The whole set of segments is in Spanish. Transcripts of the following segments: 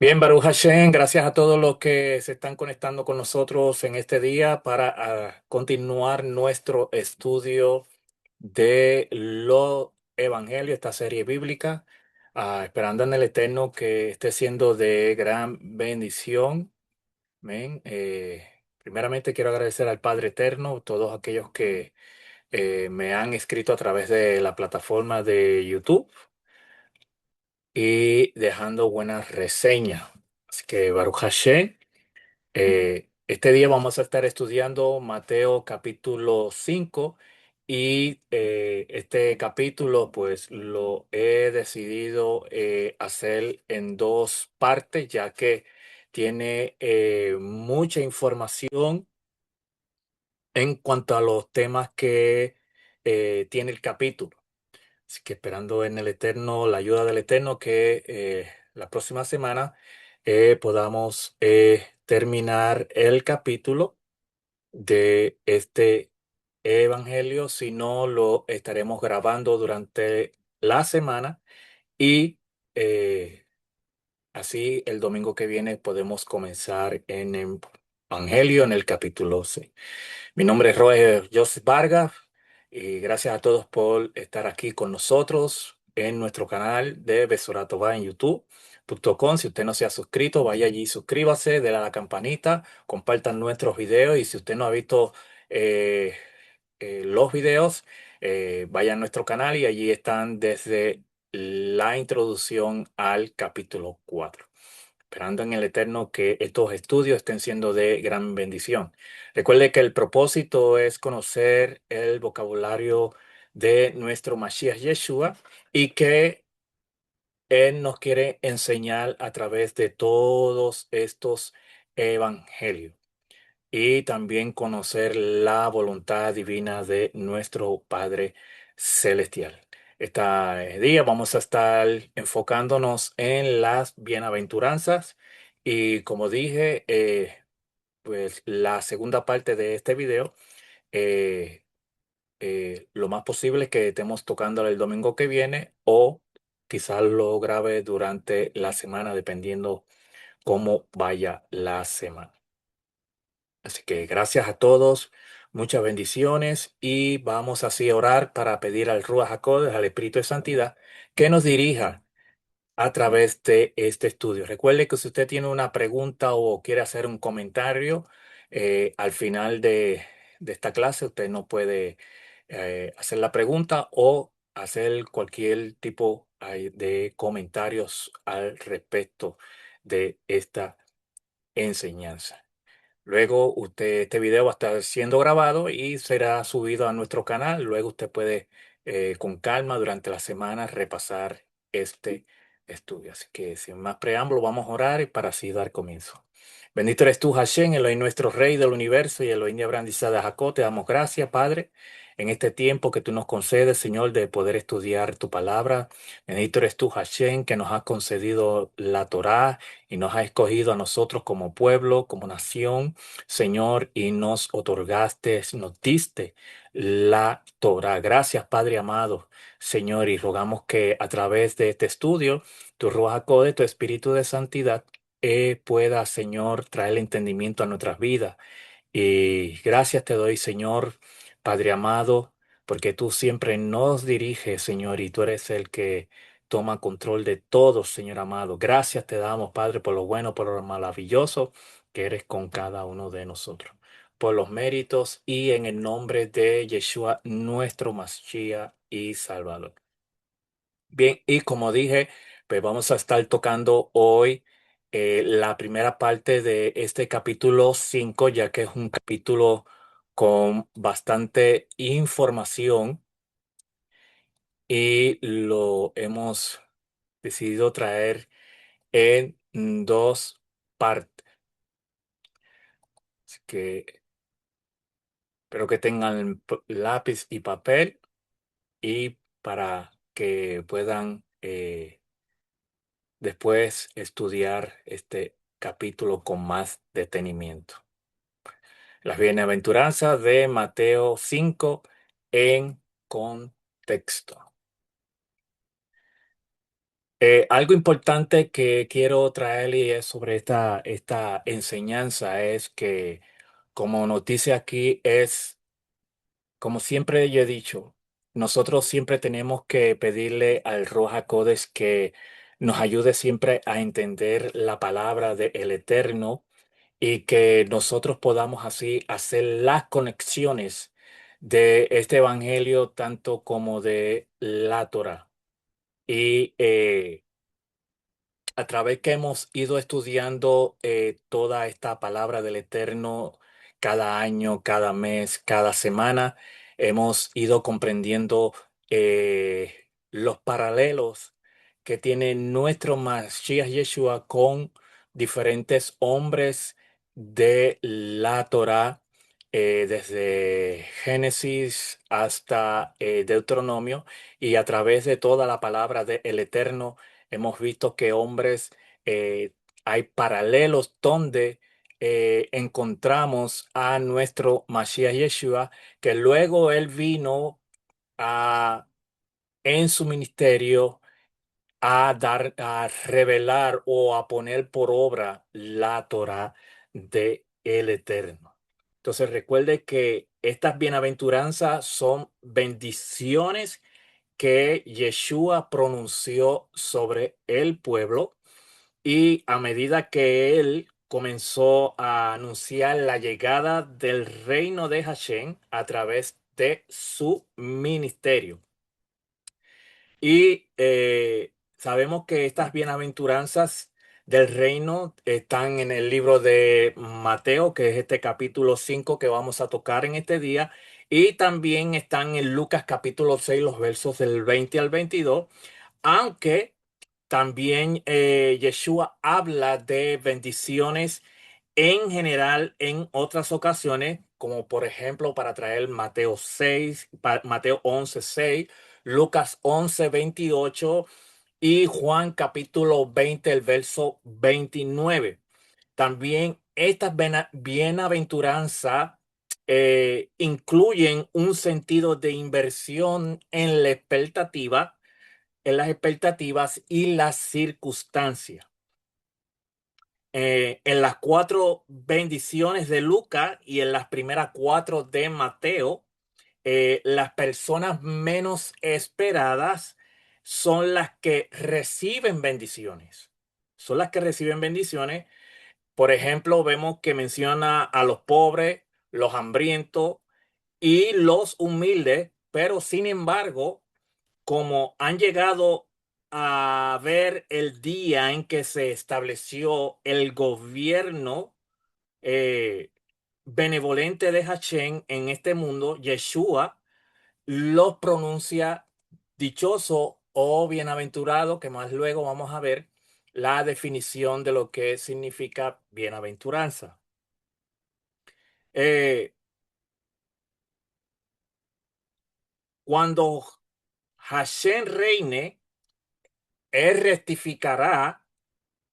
Bien, Baruch Hashem, gracias a todos los que se están conectando con nosotros en este día para continuar nuestro estudio de los evangelios, esta serie bíblica, esperando en el Eterno que esté siendo de gran bendición. Amén. Primeramente quiero agradecer al Padre Eterno, todos aquellos que me han escrito a través de la plataforma de YouTube y dejando buenas reseñas. Así que Baruch Hashem. Este día vamos a estar estudiando Mateo capítulo 5 y este capítulo pues lo he decidido hacer en dos partes ya que tiene mucha información en cuanto a los temas que tiene el capítulo. Así que esperando en el Eterno, la ayuda del Eterno, que la próxima semana podamos terminar el capítulo de este evangelio. Si no, lo estaremos grabando durante la semana y eh, así el domingo que viene podemos comenzar en el evangelio en el capítulo 6. Mi nombre es Roger Joseph Vargas y gracias a todos por estar aquí con nosotros en nuestro canal de Besorat Tová en YouTube.com. Si usted no se ha suscrito, vaya allí, suscríbase, déle a la campanita, compartan nuestros videos y si usted no ha visto eh, los videos, vaya a nuestro canal y allí están desde la introducción al capítulo 4 esperando en el Eterno que estos estudios estén siendo de gran bendición. Recuerde que el propósito es conocer el vocabulario de nuestro Mashiach Yeshua y que Él nos quiere enseñar a través de todos estos evangelios y también conocer la voluntad divina de nuestro Padre Celestial. Este día vamos a estar enfocándonos en las bienaventuranzas y como dije, pues la segunda parte de este video, eh, lo más posible es que estemos tocando el domingo que viene o quizás lo grabe durante la semana, dependiendo cómo vaya la semana. Así que gracias a todos, muchas bendiciones y vamos así a orar para pedir al Ruach HaKodesh, al Espíritu de Santidad, que nos dirija a través de este estudio. Recuerde que si usted tiene una pregunta o quiere hacer un comentario al final de esta clase, usted no puede hacer la pregunta o hacer cualquier tipo de comentarios al respecto de esta enseñanza. Luego este video va a estar siendo grabado y será subido a nuestro canal. Luego usted puede con calma durante la semana repasar este estudio. Así que sin más preámbulo vamos a orar y para así dar comienzo. Bendito eres tú, Hashem, Elohim nuestro Rey del universo y Elohim de Abraham, de Isaac, de Jacob. Te damos gracias, Padre, en este tiempo que tú nos concedes, Señor, de poder estudiar tu palabra. Bendito eres tú, Hashem, que nos has concedido la Torá y nos has escogido a nosotros como pueblo, como nación. Señor, y nos otorgaste, nos diste la Torah. Gracias, Padre amado, Señor, y rogamos que a través de este estudio, tu Ruach HaKodesh, tu Espíritu de Santidad, pueda, Señor, traer el entendimiento a nuestras vidas y gracias te doy, Señor, Padre amado, porque tú siempre nos diriges, Señor, y tú eres el que toma control de todo, Señor amado. Gracias te damos, Padre, por lo bueno, por lo maravilloso que eres con cada uno de nosotros, por los méritos y en el nombre de Yeshua, nuestro Mashiach y Salvador. Bien, y como dije, pues vamos a estar tocando hoy la primera parte de este capítulo 5, ya que es un capítulo con bastante información y lo hemos decidido traer en dos partes. Así que espero que tengan lápiz y papel y para que puedan después estudiar este capítulo con más detenimiento. Las bienaventuranzas de Mateo 5 en contexto. Algo importante que quiero traerle es sobre esta enseñanza es que, como noticia aquí, es, como siempre yo he dicho, nosotros siempre tenemos que pedirle al Ruach Codes que nos ayude siempre a entender la palabra del Eterno y que nosotros podamos así hacer las conexiones de este evangelio tanto como de la Torah. Y a través que hemos ido estudiando toda esta palabra del Eterno cada año, cada mes, cada semana, hemos ido comprendiendo los paralelos que tiene nuestro Mashiach Yeshua con diferentes hombres de la Torá, desde Génesis hasta Deuteronomio, y a través de toda la palabra del Eterno hemos visto que hombres, hay paralelos donde encontramos a nuestro Mashiach Yeshua, que luego él vino a, en su ministerio a dar, a revelar o a poner por obra la Torah de el Eterno. Entonces recuerde que estas bienaventuranzas son bendiciones que Yeshua pronunció sobre el pueblo, y a medida que él comenzó a anunciar la llegada del reino de Hashem a través de su ministerio. Y sabemos que estas bienaventuranzas del reino están en el libro de Mateo, que es este capítulo 5 que vamos a tocar en este día, y también están en Lucas capítulo 6 los versos del 20 al 22, aunque también Yeshua habla de bendiciones en general en otras ocasiones, como por ejemplo para traer Mateo 6, Mateo 11:6, Lucas 11:28 y Juan capítulo 20, el verso 29. También estas bienaventuranzas incluyen un sentido de inversión en las expectativas y las circunstancias. En las cuatro bendiciones de Lucas y en las primeras cuatro de Mateo, las personas menos esperadas son las que reciben bendiciones. Son las que reciben bendiciones. Por ejemplo, vemos que menciona a los pobres, los hambrientos y los humildes, pero sin embargo, como han llegado a ver el día en que se estableció el gobierno eh, benevolente de Hashem en este mundo, Yeshua los pronuncia dichoso o bienaventurado, que más luego vamos a ver la definición de lo que significa bienaventuranza. Eh, Cuando Hashem reine, él rectificará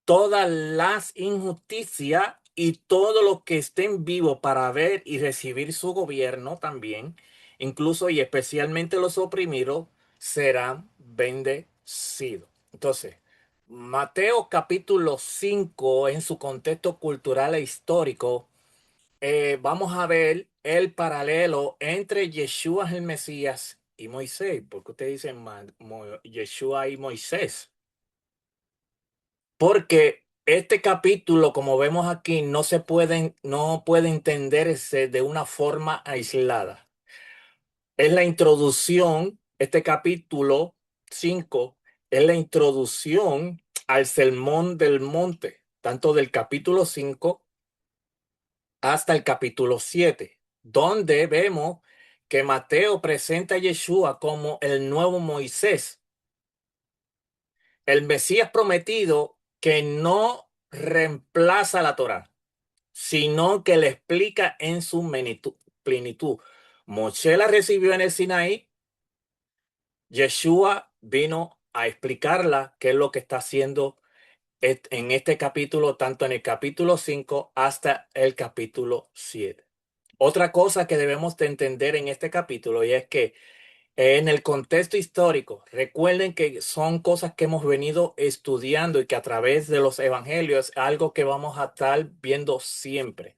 todas las injusticias y todo lo que estén vivos para ver y recibir su gobierno también, incluso y especialmente los oprimidos, serán bendecidos. Entonces, Mateo capítulo 5 en su contexto cultural e histórico, vamos a ver el paralelo entre Yeshua el Mesías y Moisés. ¿Por qué ustedes dicen Yeshua y Moisés? Porque este capítulo, como vemos aquí, no puede entenderse de una forma aislada. Es la introducción, este capítulo 5 es la introducción al Sermón del Monte, tanto del capítulo 5 hasta el capítulo 7, donde vemos que Mateo presenta a Yeshua como el nuevo Moisés, el Mesías prometido que no reemplaza la Torá, sino que le explica en su plenitud. Moshe la recibió en el Sinaí, Yeshua vino a explicarla, qué es lo que está haciendo en este capítulo, tanto en el capítulo 5 hasta el capítulo 7. Otra cosa que debemos de entender en este capítulo y es que En el contexto histórico, recuerden que son cosas que hemos venido estudiando y que a través de los evangelios es algo que vamos a estar viendo siempre.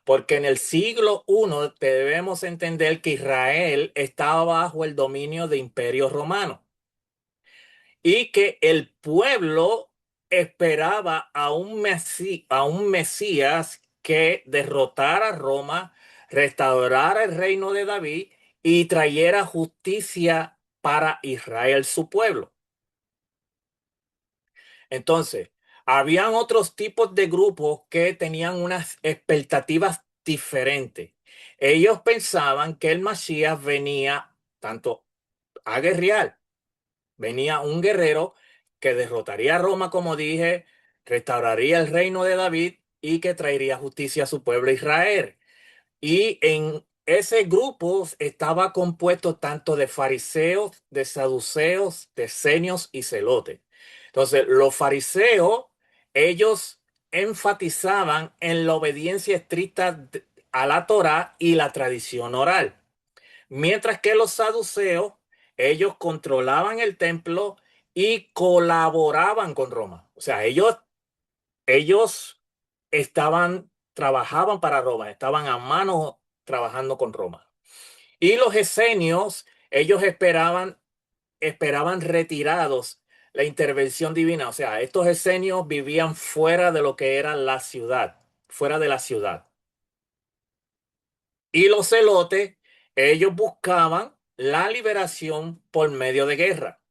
Porque en el siglo I debemos entender que Israel estaba bajo el dominio de Imperio Romano y que el pueblo esperaba a un Mesías que derrotara a Roma, restaurara el reino de David y trayera justicia para Israel, su pueblo. Entonces, habían otros tipos de grupos que tenían unas expectativas diferentes. Ellos pensaban que el Mesías venía tanto a guerrear. Venía un guerrero que derrotaría a Roma, como dije, restauraría el reino de David y que traería justicia a su pueblo Israel. Y en ese grupo estaba compuesto tanto de fariseos, de saduceos, de esenios y celotes. Entonces, los fariseos, ellos enfatizaban en la obediencia estricta a la Torá y la tradición oral. Mientras que los saduceos, ellos controlaban el templo y colaboraban con Roma. O sea, ellos trabajaban para Roma, estaban a mano trabajando con Roma. Y los esenios, ellos esperaban retirados la intervención divina. O sea, estos esenios vivían fuera de lo que era la ciudad, fuera de la ciudad. Y los celotes, ellos buscaban la liberación por medio de guerra.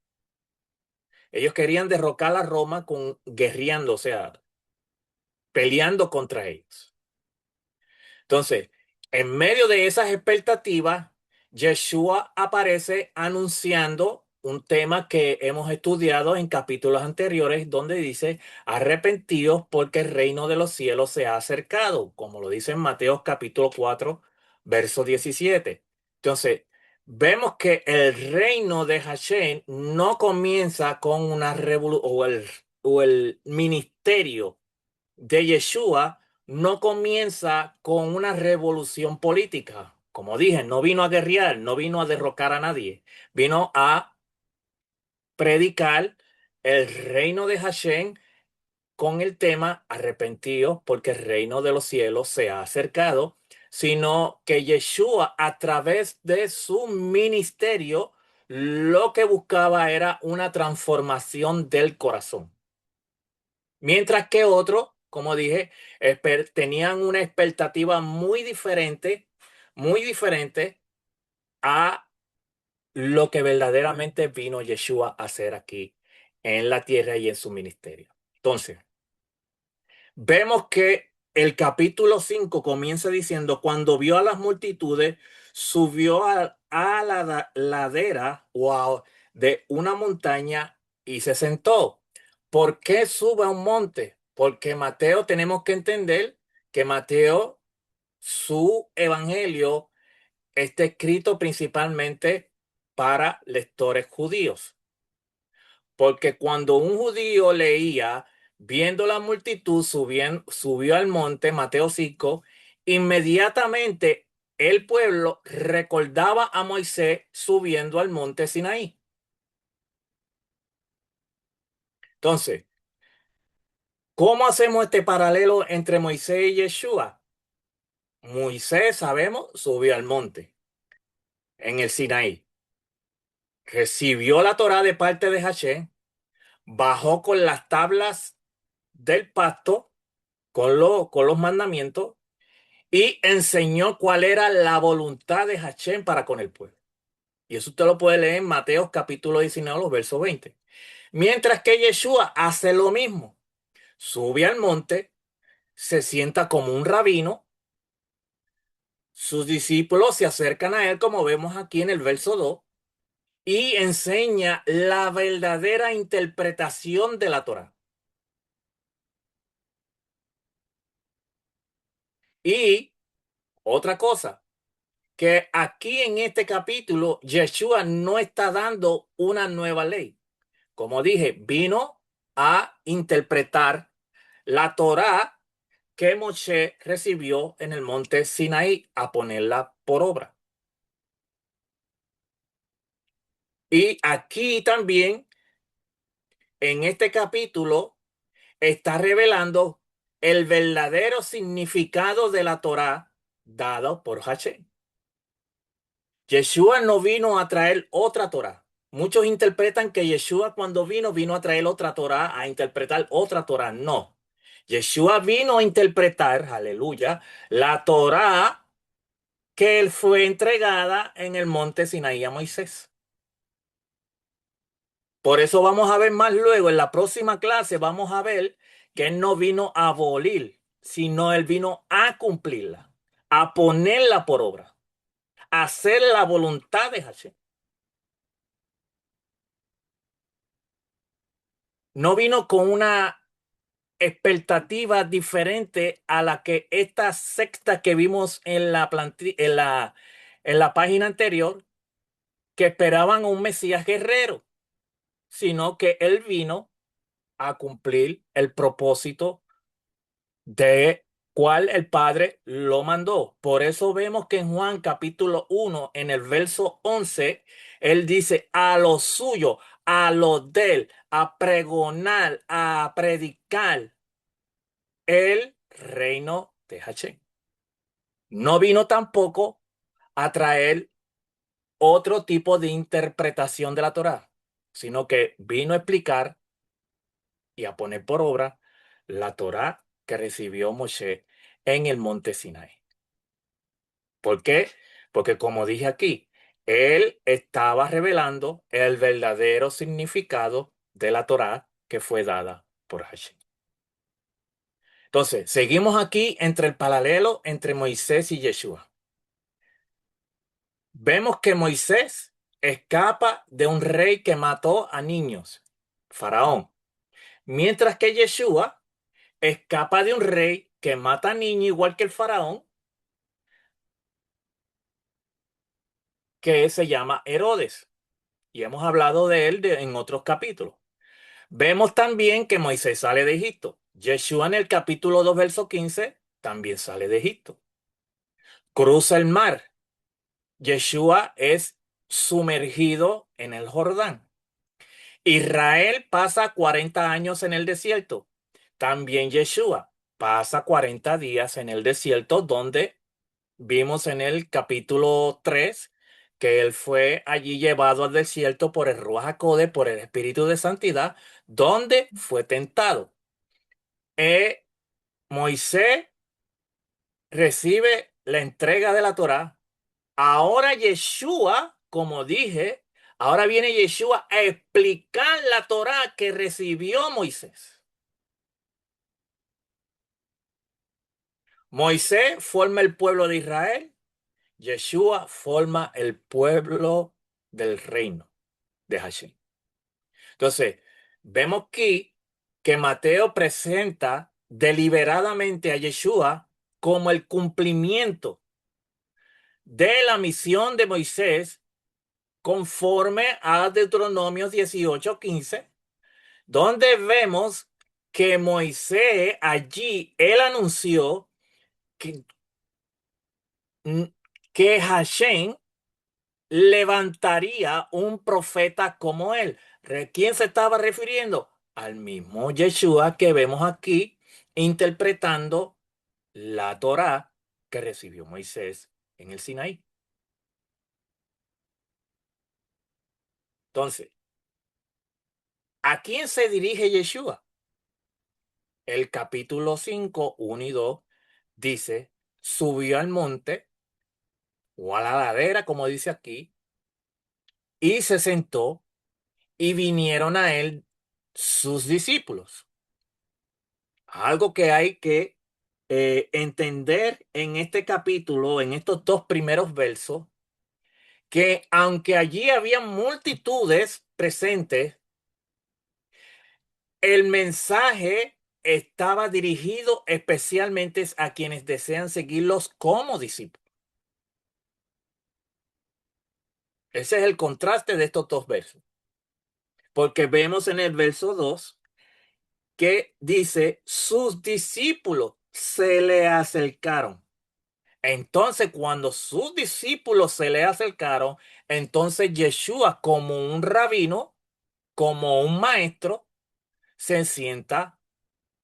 Ellos querían derrocar a Roma guerreando, o sea, peleando contra ellos. Entonces, en medio de esas expectativas, Yeshua aparece anunciando un tema que hemos estudiado en capítulos anteriores, donde dice, arrepentidos porque el reino de los cielos se ha acercado, como lo dice en Mateo capítulo 4, verso 17. Entonces, vemos que el reino de Hashem no comienza con una revolución o el ministerio de Yeshua no comienza con una revolución política. Como dije, no vino a guerrear, no vino a derrocar a nadie, vino a predicar el reino de Hashem con el tema arrepentidos porque el reino de los cielos se ha acercado, sino que Yeshua a través de su ministerio lo que buscaba era una transformación del corazón. Mientras que otros, como dije, tenían una expectativa muy diferente a lo que verdaderamente vino Yeshua a hacer aquí en la tierra y en su ministerio. Entonces, vemos que el capítulo 5 comienza diciendo, cuando vio a las multitudes, subió a la ladera de una montaña y se sentó. ¿Por qué sube a un monte? Porque Mateo, tenemos que entender que Mateo, su evangelio, está escrito principalmente para lectores judíos. Porque cuando un judío leía, viendo la multitud, subió al monte, Mateo 5, inmediatamente el pueblo recordaba a Moisés subiendo al monte Sinaí. Entonces, ¿cómo hacemos este paralelo entre Moisés y Yeshua? Moisés, sabemos, subió al monte en el Sinaí, recibió la Torá de parte de Hashem, bajó con las tablas del pacto, con los mandamientos, y enseñó cuál era la voluntad de Hashem para con el pueblo. Y eso usted lo puede leer en Mateo capítulo 19, los versos 20. Mientras que Yeshua hace lo mismo. Sube al monte, se sienta como un rabino, sus discípulos se acercan a él, como vemos aquí en el verso 2, y enseña la verdadera interpretación de la Torá. Y otra cosa, que aquí en este capítulo, Yeshua no está dando una nueva ley. Como dije, vino a interpretar la Torá que Moshe recibió en el monte Sinaí, a ponerla por obra. Y aquí también, en este capítulo, está revelando el verdadero significado de la Torá dado por Hashem. Yeshua no vino a traer otra Torá. Muchos interpretan que Yeshua cuando vino a traer otra Torá, a interpretar otra Torá. No. Yeshua vino a interpretar, aleluya, la Torá que él fue entregada en el monte Sinaí a Moisés. Por eso vamos a ver más luego, en la próxima clase, vamos a ver que él no vino a abolir, sino él vino a cumplirla, a ponerla por obra, a hacer la voluntad de Hashem. No vino con una expectativa diferente a la que esta secta que vimos en en la página anterior, que esperaban un Mesías guerrero, sino que él vino a cumplir el propósito de cual el Padre lo mandó. Por eso vemos que en Juan capítulo 1, en el verso 11, él dice a lo suyo, a lo de él, a pregonar, a predicar el reino de Hashem. No vino tampoco a traer otro tipo de interpretación de la Torá, sino que vino a explicar y a poner por obra la Torá que recibió Moshe en el monte Sinai. ¿Por qué? Porque como dije aquí, él estaba revelando el verdadero significado de la Torá que fue dada por Hashem. Entonces, seguimos aquí entre el paralelo entre Moisés y Yeshua. Vemos que Moisés escapa de un rey que mató a niños, Faraón, mientras que Yeshua escapa de un rey que mata a niños igual que el Faraón, que se llama Herodes. Y hemos hablado de él en otros capítulos. Vemos también que Moisés sale de Egipto. Yeshua en el capítulo 2 verso 15 también sale de Egipto. Cruza el mar. Yeshua es sumergido en el Jordán. Israel pasa 40 años en el desierto. También Yeshua pasa 40 días en el desierto, donde vimos en el capítulo 3 que él fue allí llevado al desierto por el Ruach HaKodesh, por el Espíritu de Santidad, donde fue tentado. Eh, Moisés recibe la entrega de la Torá. Ahora Yeshua, como dije, ahora viene Yeshua a explicar la Torá que recibió Moisés. Moisés forma el pueblo de Israel, Yeshua forma el pueblo del reino de Hashem. Entonces, vemos aquí que Mateo presenta deliberadamente a Yeshua como el cumplimiento de la misión de Moisés conforme a Deuteronomio 18:15, donde vemos que Moisés allí, él anunció que, que Hashem levantaría un profeta como él. ¿Quién se estaba refiriendo? Al mismo Yeshua que vemos aquí interpretando la Torá que recibió Moisés en el Sinaí. Entonces, ¿a quién se dirige Yeshua? El capítulo 5, 1 y 2 dice, subió al monte o a la ladera, como dice aquí, y se sentó y vinieron a él sus discípulos. Algo que hay que entender en este capítulo, en estos dos primeros versos, que aunque allí había multitudes presentes, el mensaje estaba dirigido especialmente a quienes desean seguirlos como discípulos. Ese es el contraste de estos dos versos, porque vemos en el verso 2 que dice, sus discípulos se le acercaron. Entonces, cuando sus discípulos se le acercaron, entonces Yeshua, como un rabino, como un maestro, se sienta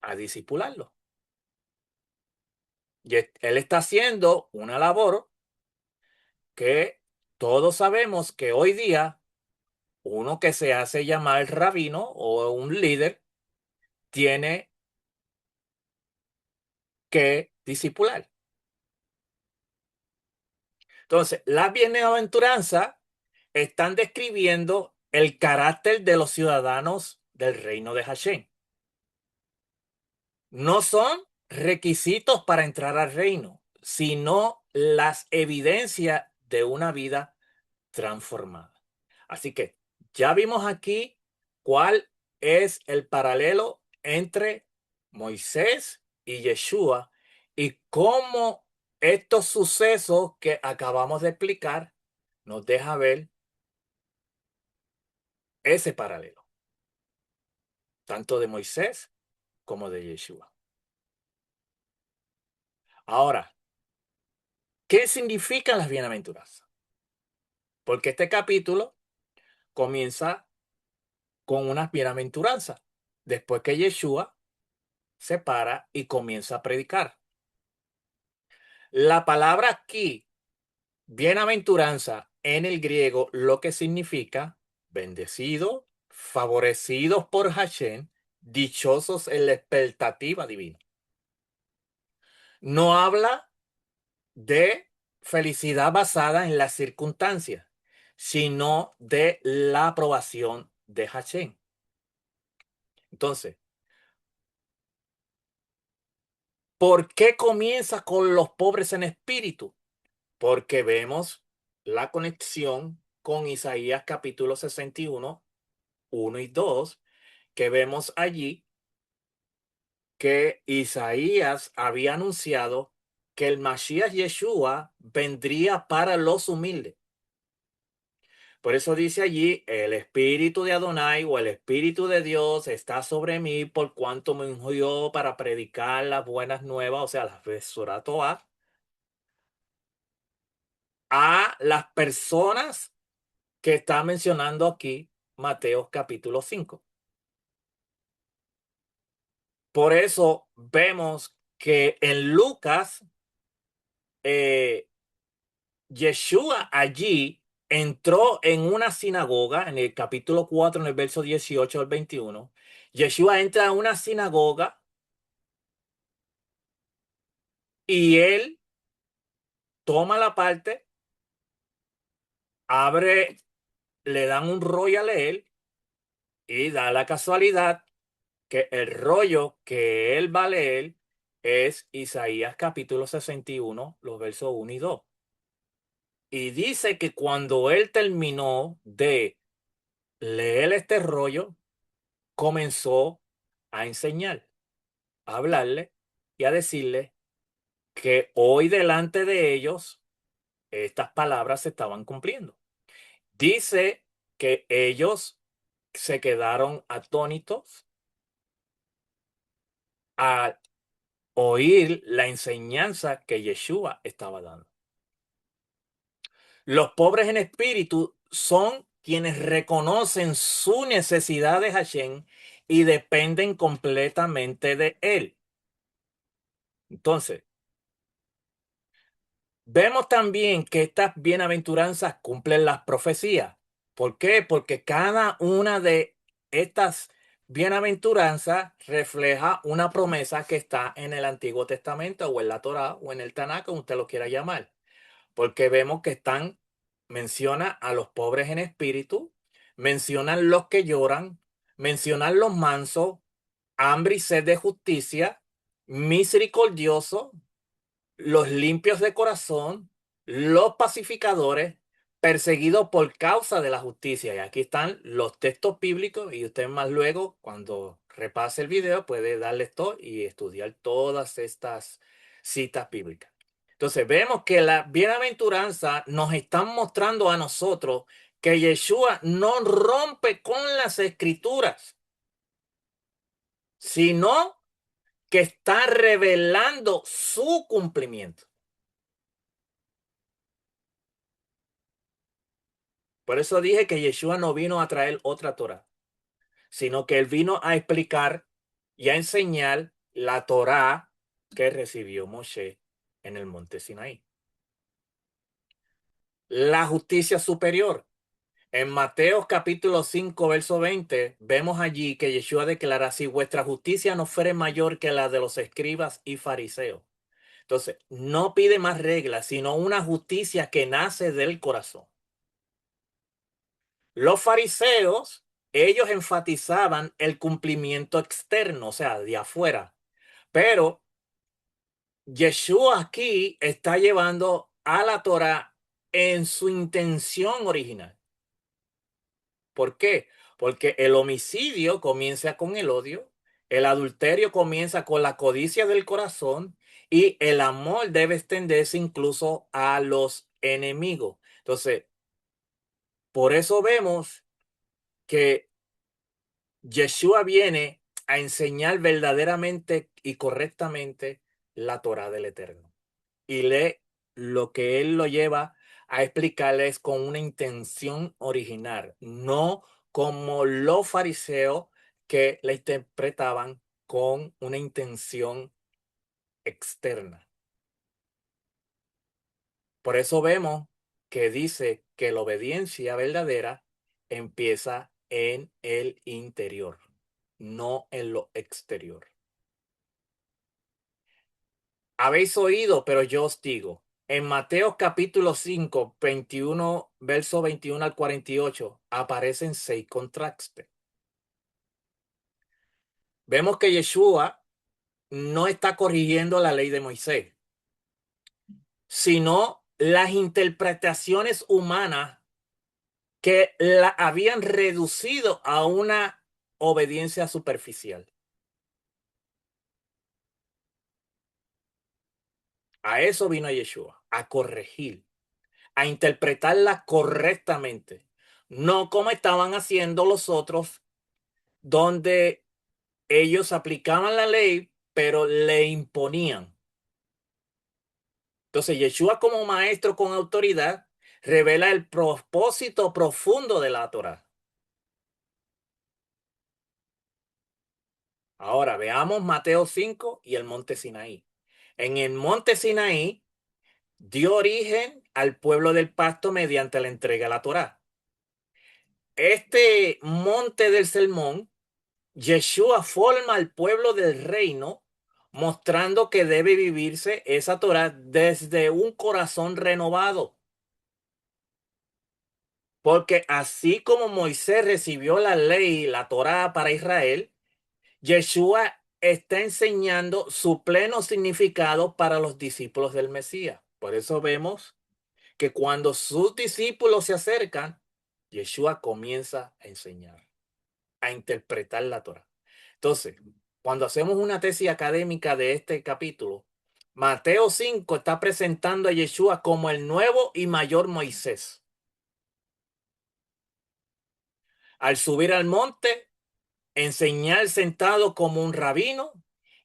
a discipularlo. Y él está haciendo una labor que todos sabemos que hoy día uno que se hace llamar rabino o un líder tiene que discipular. Entonces, las bienaventuranzas están describiendo el carácter de los ciudadanos del reino de Hashem. No son requisitos para entrar al reino, sino las evidencias de una vida transformada. Así que ya vimos aquí cuál es el paralelo entre Moisés y Yeshua y cómo estos sucesos que acabamos de explicar nos deja ver ese paralelo, tanto de Moisés como de Yeshua. Ahora, ¿qué significan las bienaventuranzas? Porque este capítulo comienza con unas bienaventuranzas, después que Yeshua se para y comienza a predicar. La palabra aquí, bienaventuranza, en el griego, lo que significa bendecido, favorecidos por Hashem, dichosos en la expectativa divina. No habla de felicidad basada en las circunstancias, sino de la aprobación de Hashem. Entonces, ¿por qué comienza con los pobres en espíritu? Porque vemos la conexión con Isaías capítulo 61, 1 y 2, que vemos allí que Isaías había anunciado que el Mashiach Yeshua vendría para los humildes. Por eso dice allí, el espíritu de Adonai o el espíritu de Dios está sobre mí por cuanto me ungió para predicar las buenas nuevas, o sea, las Besorá Toah, a las personas que está mencionando aquí Mateo capítulo 5. Por eso vemos que en Lucas, eh, Yeshua allí entró en una sinagoga, en el capítulo 4 en el verso 18 al 21. Yeshua entra a una sinagoga y él toma la parte, abre, le dan un rollo a leer y da la casualidad que el rollo que él va a leer es Isaías capítulo 61, los versos 1 y 2. Y dice que cuando él terminó de leer este rollo, comenzó a enseñar, a hablarle y a decirle que hoy delante de ellos estas palabras se estaban cumpliendo. Dice que ellos se quedaron atónitos al oír la enseñanza que Yeshua estaba dando. Los pobres en espíritu son quienes reconocen su necesidad de Hashem y dependen completamente de él. Entonces, vemos también que estas bienaventuranzas cumplen las profecías. ¿Por qué? Porque cada una de estas bienaventuranzas refleja una promesa que está en el Antiguo Testamento o en la Torá o en el Tanakh, como usted lo quiera llamar. Porque vemos que menciona a los pobres en espíritu, mencionan los que lloran, mencionan los mansos, hambre y sed de justicia, misericordioso, los limpios de corazón, los pacificadores, perseguidos por causa de la justicia. Y aquí están los textos bíblicos y usted más luego, cuando repase el video, puede darle esto y estudiar todas estas citas bíblicas. Entonces vemos que la bienaventuranza nos están mostrando a nosotros que Yeshua no rompe con las escrituras, sino que está revelando su cumplimiento. Por eso dije que Yeshua no vino a traer otra Torah, sino que él vino a explicar y a enseñar la Torah que recibió Moshe en el monte Sinaí. La justicia superior. En Mateo capítulo 5, verso 20, vemos allí que Yeshua declara: si vuestra justicia no fuere mayor que la de los escribas y fariseos. Entonces, no pide más reglas, sino una justicia que nace del corazón. Los fariseos, ellos enfatizaban el cumplimiento externo, o sea, de afuera. Pero Yeshua aquí está llevando a la Torah en su intención original. ¿Por qué? Porque el homicidio comienza con el odio, el adulterio comienza con la codicia del corazón y el amor debe extenderse incluso a los enemigos. Entonces, por eso vemos que Yeshua viene a enseñar verdaderamente y correctamente la Torah del Eterno. Y lee lo que él lo lleva a explicarles con una intención original, no como los fariseos que la interpretaban con una intención externa. Por eso vemos que dice que la obediencia verdadera empieza en el interior, no en lo exterior. Habéis oído, pero yo os digo, en Mateo capítulo 5, 21, verso 21 al 48, aparecen 6 contrastes. Vemos que Yeshua no está corrigiendo la ley de Moisés, sino las interpretaciones humanas que la habían reducido a una obediencia superficial. A eso vino Yeshua, a corregir, a interpretarla correctamente, no como estaban haciendo los otros, donde ellos aplicaban la ley, pero le imponían. Entonces, Yeshua como maestro con autoridad revela el propósito profundo de la Torah. Ahora veamos Mateo 5 y el monte Sinaí. En el monte Sinaí dio origen al pueblo del pacto mediante la entrega a la Torah. Este monte del sermón, Yeshua forma al pueblo del reino, mostrando que debe vivirse esa Torah desde un corazón renovado. Porque así como Moisés recibió la ley, la Torah para Israel, Yeshua está enseñando su pleno significado para los discípulos del Mesías. Por eso vemos que cuando sus discípulos se acercan, Yeshua comienza a enseñar, a interpretar la Torah. Entonces, cuando hacemos una tesis académica de este capítulo, Mateo 5 está presentando a Yeshua como el nuevo y mayor Moisés. Al subir al monte, enseñar sentado como un rabino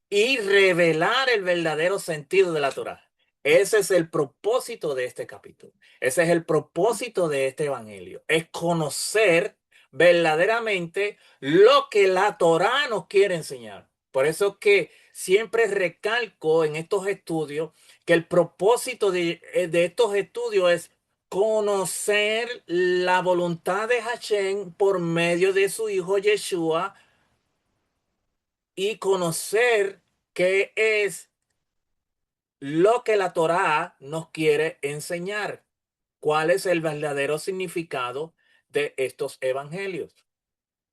y revelar el verdadero sentido de la Torá. Ese es el propósito de este capítulo. Ese es el propósito de este evangelio. Es conocer verdaderamente lo que la Torá nos quiere enseñar. Por eso que siempre recalco en estos estudios que el propósito de estos estudios es conocer la voluntad de Hashem por medio de su hijo Yeshua y conocer qué es lo que la Torá nos quiere enseñar. ¿Cuál es el verdadero significado de estos evangelios?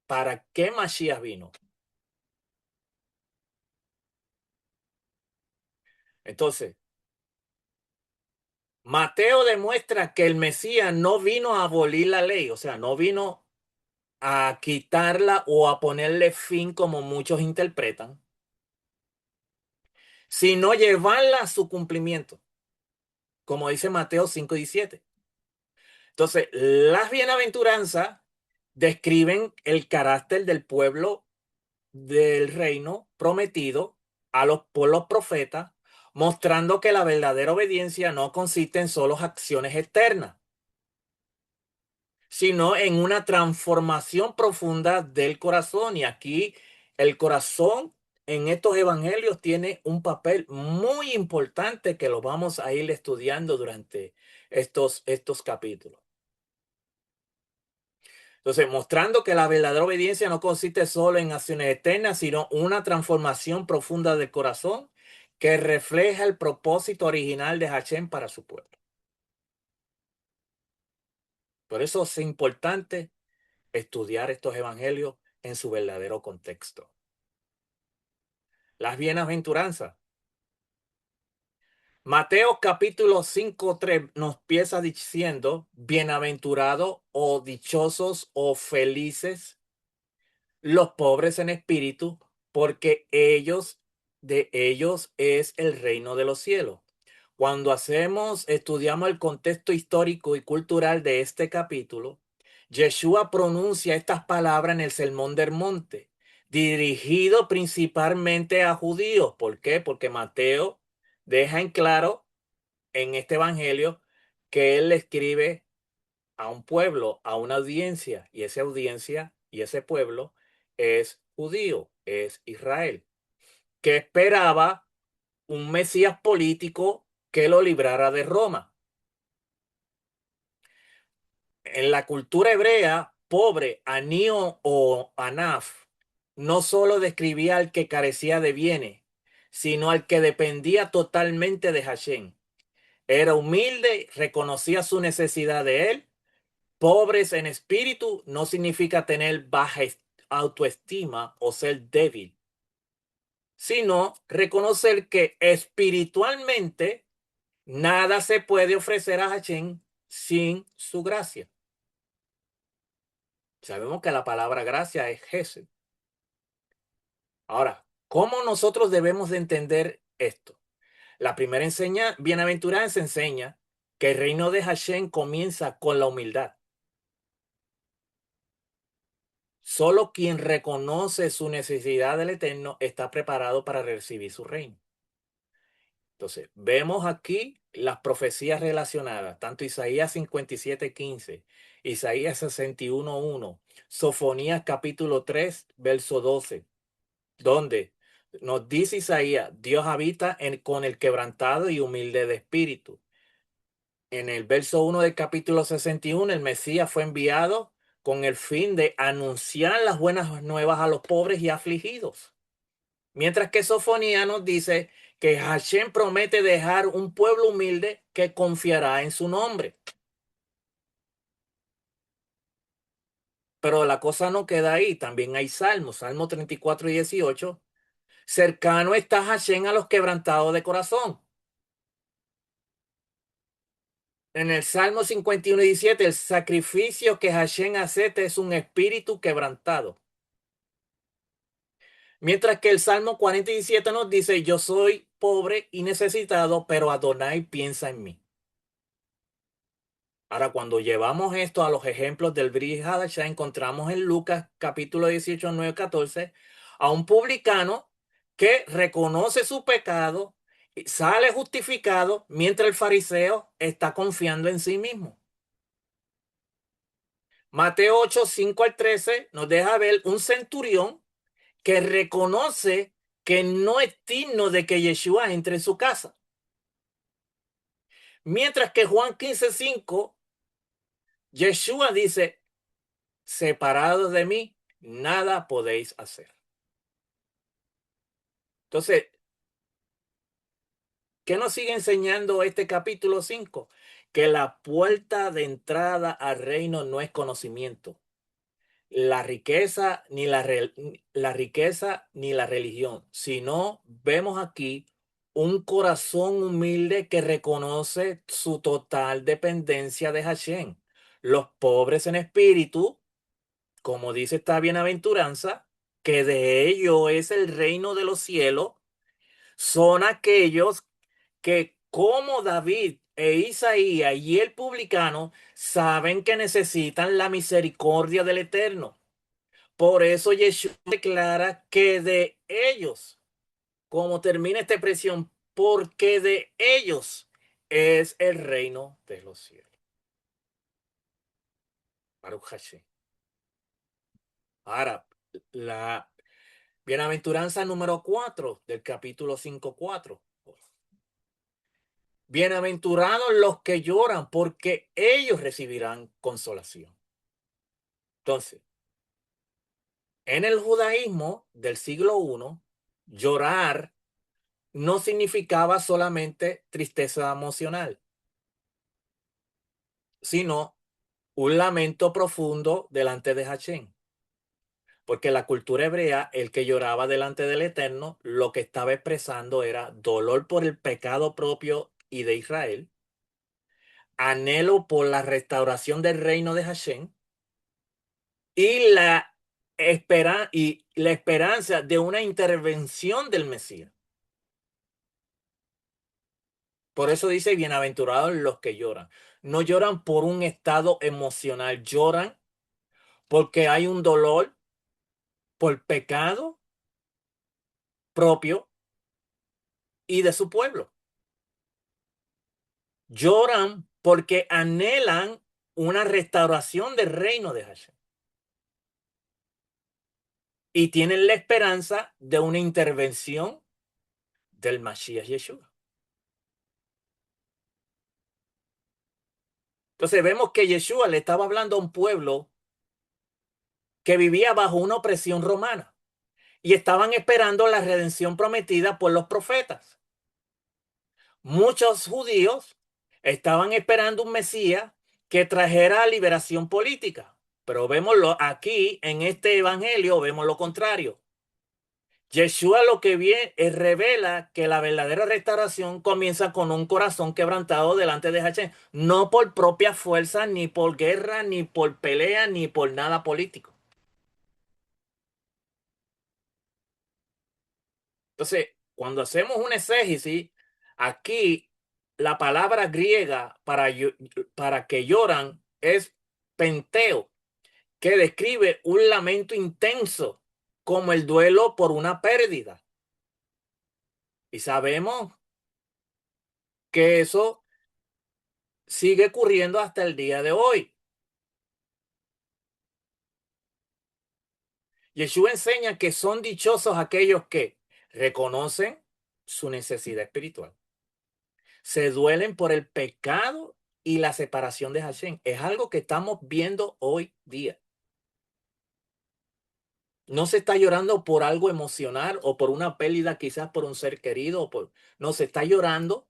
¿Para qué Mashiach vino? Entonces, Mateo demuestra que el Mesías no vino a abolir la ley, o sea, no vino a quitarla o a ponerle fin como muchos interpretan, sino llevarla a su cumplimiento, como dice Mateo 5:17. Entonces, las bienaventuranzas describen el carácter del pueblo del reino prometido por los profetas, mostrando que la verdadera obediencia no consiste en solo acciones externas, sino en una transformación profunda del corazón. Y aquí el corazón en estos evangelios tiene un papel muy importante que lo vamos a ir estudiando durante estos capítulos. Entonces, mostrando que la verdadera obediencia no consiste solo en acciones eternas, sino una transformación profunda del corazón que refleja el propósito original de Hashem para su pueblo. Por eso es importante estudiar estos evangelios en su verdadero contexto. Las bienaventuranzas. Mateo capítulo 5:3 nos empieza diciendo, bienaventurados o dichosos o felices los pobres en espíritu, porque de ellos es el reino de los cielos. Cuando estudiamos el contexto histórico y cultural de este capítulo, Yeshua pronuncia estas palabras en el Sermón del Monte, dirigido principalmente a judíos. ¿Por qué? Porque Mateo deja en claro en este evangelio que él le escribe a un pueblo, a una audiencia, y esa audiencia y ese pueblo es judío, es Israel, que esperaba un Mesías político que lo librara de Roma. En la cultura hebrea, pobre, anío o anaf, no solo describía al que carecía de bienes, sino al que dependía totalmente de Hashem. Era humilde, reconocía su necesidad de él. Pobres en espíritu no significa tener baja autoestima o ser débil, sino reconocer que espiritualmente nada se puede ofrecer a Hashem sin su gracia. Sabemos que la palabra gracia es Gesed. Ahora, ¿cómo nosotros debemos de entender esto? La primera bienaventuranza enseña que el reino de Hashem comienza con la humildad. Solo quien reconoce su necesidad del Eterno está preparado para recibir su reino. Entonces, vemos aquí las profecías relacionadas, tanto Isaías 57:15, Isaías 61:1, Sofonías capítulo 3, verso 12, donde nos dice Isaías, Dios habita con el quebrantado y humilde de espíritu. En el verso 1 del capítulo 61, el Mesías fue enviado con el fin de anunciar las buenas nuevas a los pobres y afligidos. Mientras que Sofonía nos dice que Hashem promete dejar un pueblo humilde que confiará en su nombre. Pero la cosa no queda ahí. También hay salmos, Salmo 34:18. Cercano está Hashem a los quebrantados de corazón. En el Salmo 51:17, el sacrificio que Hashem acepta es un espíritu quebrantado. Mientras que el Salmo 47 nos dice, yo soy pobre y necesitado, pero Adonai piensa en mí. Ahora, cuando llevamos esto a los ejemplos del Brit Hadashah, encontramos en Lucas capítulo 18, 9, 14, a un publicano que reconoce su pecado y sale justificado mientras el fariseo está confiando en sí mismo. Mateo 8, 5 al 13 nos deja ver un centurión que reconoce que no es digno de que Yeshua entre en su casa. Mientras que Juan 15, 5, Yeshua dice, separados de mí, nada podéis hacer. Entonces, ¿qué nos sigue enseñando este capítulo 5? Que la puerta de entrada al reino no es conocimiento, la riqueza ni la riqueza ni la religión, sino vemos aquí un corazón humilde que reconoce su total dependencia de Hashem. Los pobres en espíritu, como dice esta bienaventuranza, que de ello es el reino de los cielos, son aquellos que como David e Isaías y el publicano saben que necesitan la misericordia del Eterno. Por eso Yeshua declara que de ellos, como termina esta expresión, porque de ellos es el reino de los cielos. Baruch Hashem. Ahora, la bienaventuranza número 4 del capítulo 5:4. Bienaventurados los que lloran, porque ellos recibirán consolación. Entonces, en el judaísmo del siglo I, llorar no significaba solamente tristeza emocional, sino un lamento profundo delante de Hashem. Porque la cultura hebrea, el que lloraba delante del Eterno, lo que estaba expresando era dolor por el pecado propio y de Israel, anhelo por la restauración del reino de Hashem y y la esperanza de una intervención del Mesías. Por eso dice, bienaventurados los que lloran. No lloran por un estado emocional, lloran porque hay un dolor por pecado propio y de su pueblo. Lloran porque anhelan una restauración del reino de Hashem. Y tienen la esperanza de una intervención del Mashiach Yeshua. Entonces vemos que Yeshua le estaba hablando a un pueblo que vivía bajo una opresión romana y estaban esperando la redención prometida por los profetas. Muchos judíos estaban esperando un Mesías que trajera liberación política, pero aquí en este evangelio, vemos lo contrario. Yeshua lo que viene revela que la verdadera restauración comienza con un corazón quebrantado delante de Hashem, no por propia fuerza, ni por guerra, ni por pelea, ni por nada político. Entonces, cuando hacemos un exégesis, aquí la palabra griega para que lloran es penteo, que describe un lamento intenso, como el duelo por una pérdida. Y sabemos que eso sigue ocurriendo hasta el día de hoy. Yeshua enseña que son dichosos aquellos que reconocen su necesidad espiritual, se duelen por el pecado y la separación de Hashem. Es algo que estamos viendo hoy día. No se está llorando por algo emocional o por una pérdida, quizás por un ser querido. No, se está llorando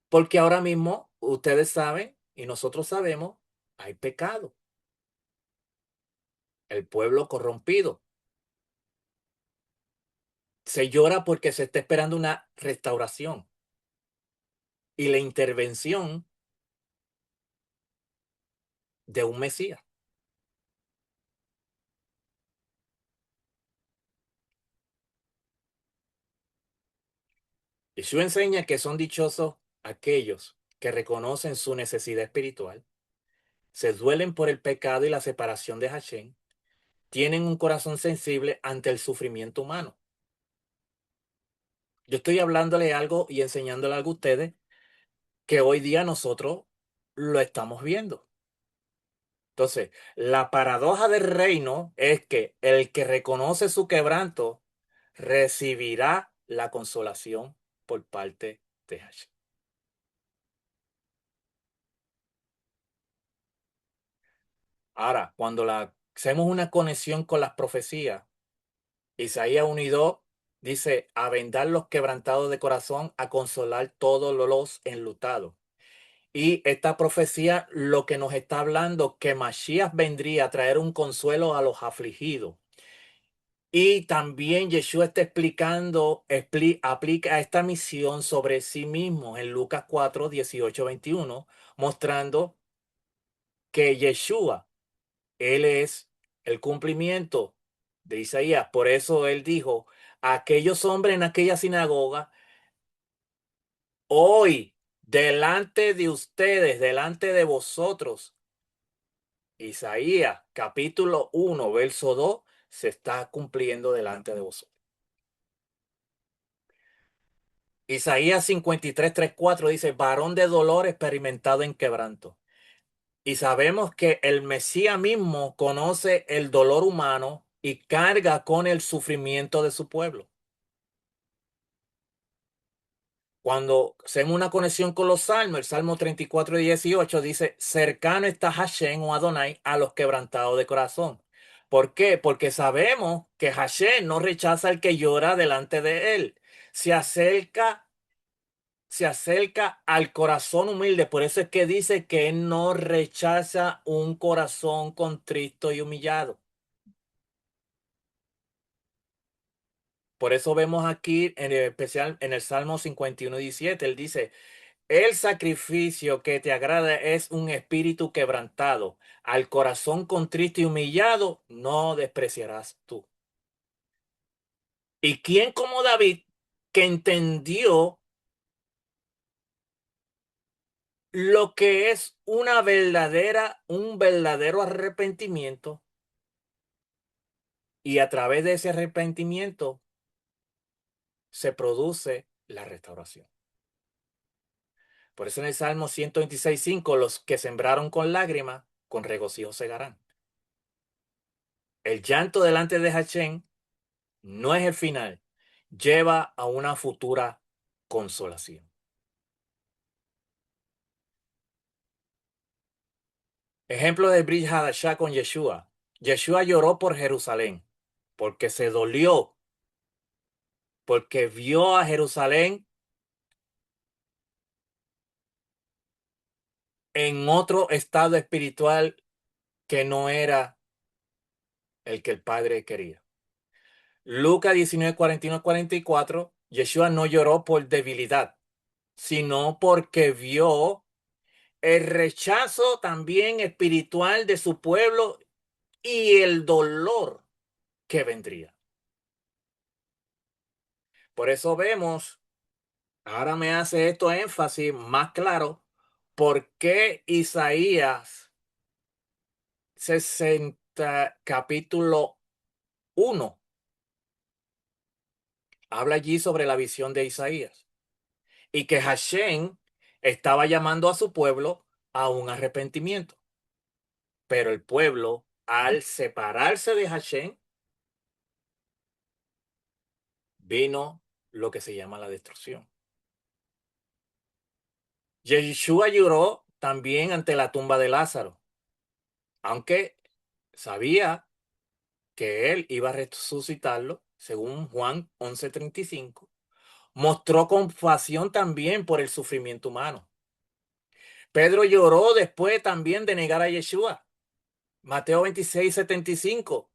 porque ahora mismo ustedes saben y nosotros sabemos, hay pecado. El pueblo corrompido. Se llora porque se está esperando una restauración y la intervención de un Mesías. Jesús enseña que son dichosos aquellos que reconocen su necesidad espiritual, se duelen por el pecado y la separación de Hashem, tienen un corazón sensible ante el sufrimiento humano. Yo estoy hablándole algo y enseñándole algo a ustedes que hoy día nosotros lo estamos viendo. Entonces, la paradoja del reino es que el que reconoce su quebranto recibirá la consolación por parte de Hashem. Ahora, cuando hacemos una conexión con las profecías, Isaías 1 y 2 dice, a vendar los quebrantados de corazón, a consolar todos los enlutados. Y esta profecía lo que nos está hablando, que Mashiach vendría a traer un consuelo a los afligidos. Y también Yeshua está aplica esta misión sobre sí mismo en Lucas 4, 18, 21, mostrando que Yeshua, él es el cumplimiento de Isaías. Por eso él dijo, a aquellos hombres en aquella sinagoga, hoy, delante de ustedes, delante de vosotros, Isaías capítulo 1, verso 2, se está cumpliendo delante de vosotros. Isaías 53, 3, 4 dice, varón de dolor experimentado en quebranto. Y sabemos que el Mesías mismo conoce el dolor humano y carga con el sufrimiento de su pueblo. Cuando hacemos una conexión con los salmos, el Salmo 34:18 dice, cercano está Hashem o Adonai a los quebrantados de corazón. ¿Por qué? Porque sabemos que Hashem no rechaza al que llora delante de él. Se acerca, se acerca al corazón humilde. Por eso es que dice que él no rechaza un corazón contrito y humillado. Por eso vemos aquí, en el especial en el Salmo 51:17, él dice, el sacrificio que te agrada es un espíritu quebrantado. Al corazón contrito y humillado no despreciarás tú. ¿Y quién como David que entendió lo que es un verdadero arrepentimiento y a través de ese arrepentimiento se produce la restauración? Por eso en el Salmo 126:5, los que sembraron con lágrimas, con regocijo segarán. El llanto delante de Hachén no es el final, lleva a una futura consolación. Ejemplo de Brit Hadashah con Yeshua. Yeshua lloró por Jerusalén porque se dolió, porque vio a Jerusalén en otro estado espiritual que no era el que el Padre quería. Lucas 19:41-44, Yeshua no lloró por debilidad, sino porque vio el rechazo también espiritual de su pueblo y el dolor que vendría. Por eso vemos, ahora me hace esto énfasis más claro, por qué Isaías 60, capítulo 1, habla allí sobre la visión de Isaías y que Hashem estaba llamando a su pueblo a un arrepentimiento. Pero el pueblo, al separarse de Hashem, vino lo que se llama la destrucción. Yeshua lloró también ante la tumba de Lázaro, aunque sabía que él iba a resucitarlo, según Juan 11:35, mostró compasión también por el sufrimiento humano. Pedro lloró después también de negar a Yeshua. Mateo 26:75.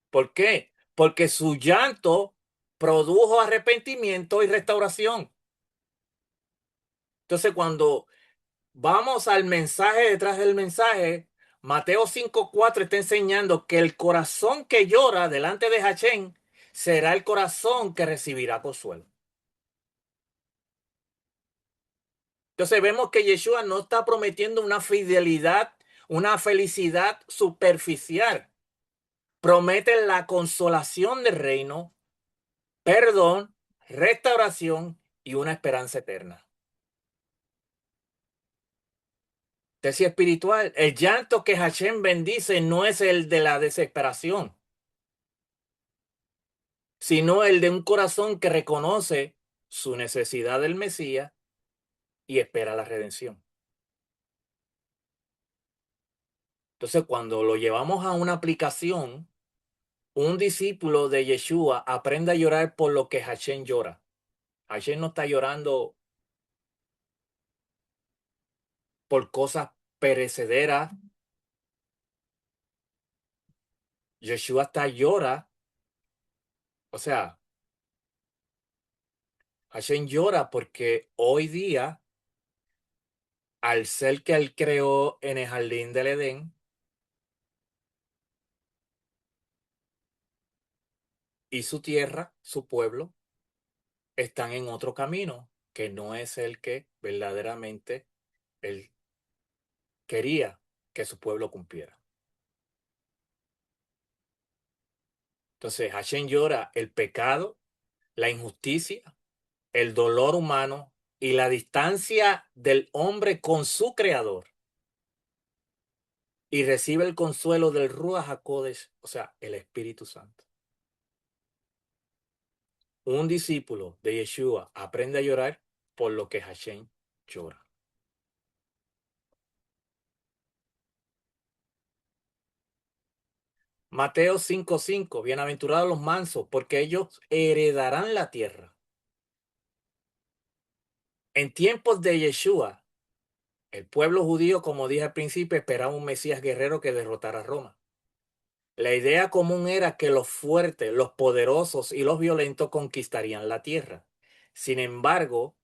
¿Por qué? Porque su llanto produjo arrepentimiento y restauración. Entonces, cuando vamos al mensaje detrás del mensaje, Mateo 5:4 está enseñando que el corazón que llora delante de Hachén será el corazón que recibirá consuelo. Entonces vemos que Yeshua no está prometiendo una fidelidad, una felicidad superficial. Promete la consolación del reino, perdón, restauración y una esperanza eterna. Decía espiritual, el llanto que Hashem bendice no es el de la desesperación, sino el de un corazón que reconoce su necesidad del Mesías y espera la redención. Entonces, cuando lo llevamos a una aplicación, un discípulo de Yeshua aprende a llorar por lo que Hashem llora. Hashem no está llorando por cosas perecederas. Yeshua está llora, o sea, Hashem llora porque hoy día, al ser que él creó en el jardín del Edén, y su tierra, su pueblo, están en otro camino que no es el que verdaderamente él quería que su pueblo cumpliera. Entonces, Hashem llora el pecado, la injusticia, el dolor humano y la distancia del hombre con su creador. y recibe el consuelo del Ruach HaKodesh, o sea, el Espíritu Santo. Un discípulo de Yeshua aprende a llorar por lo que Hashem llora. Mateo 5:5, bienaventurados los mansos, porque ellos heredarán la tierra. En tiempos de Yeshua, el pueblo judío, como dije al principio, esperaba un Mesías guerrero que derrotara a Roma. La idea común era que los fuertes, los poderosos y los violentos conquistarían la tierra. Sin embargo,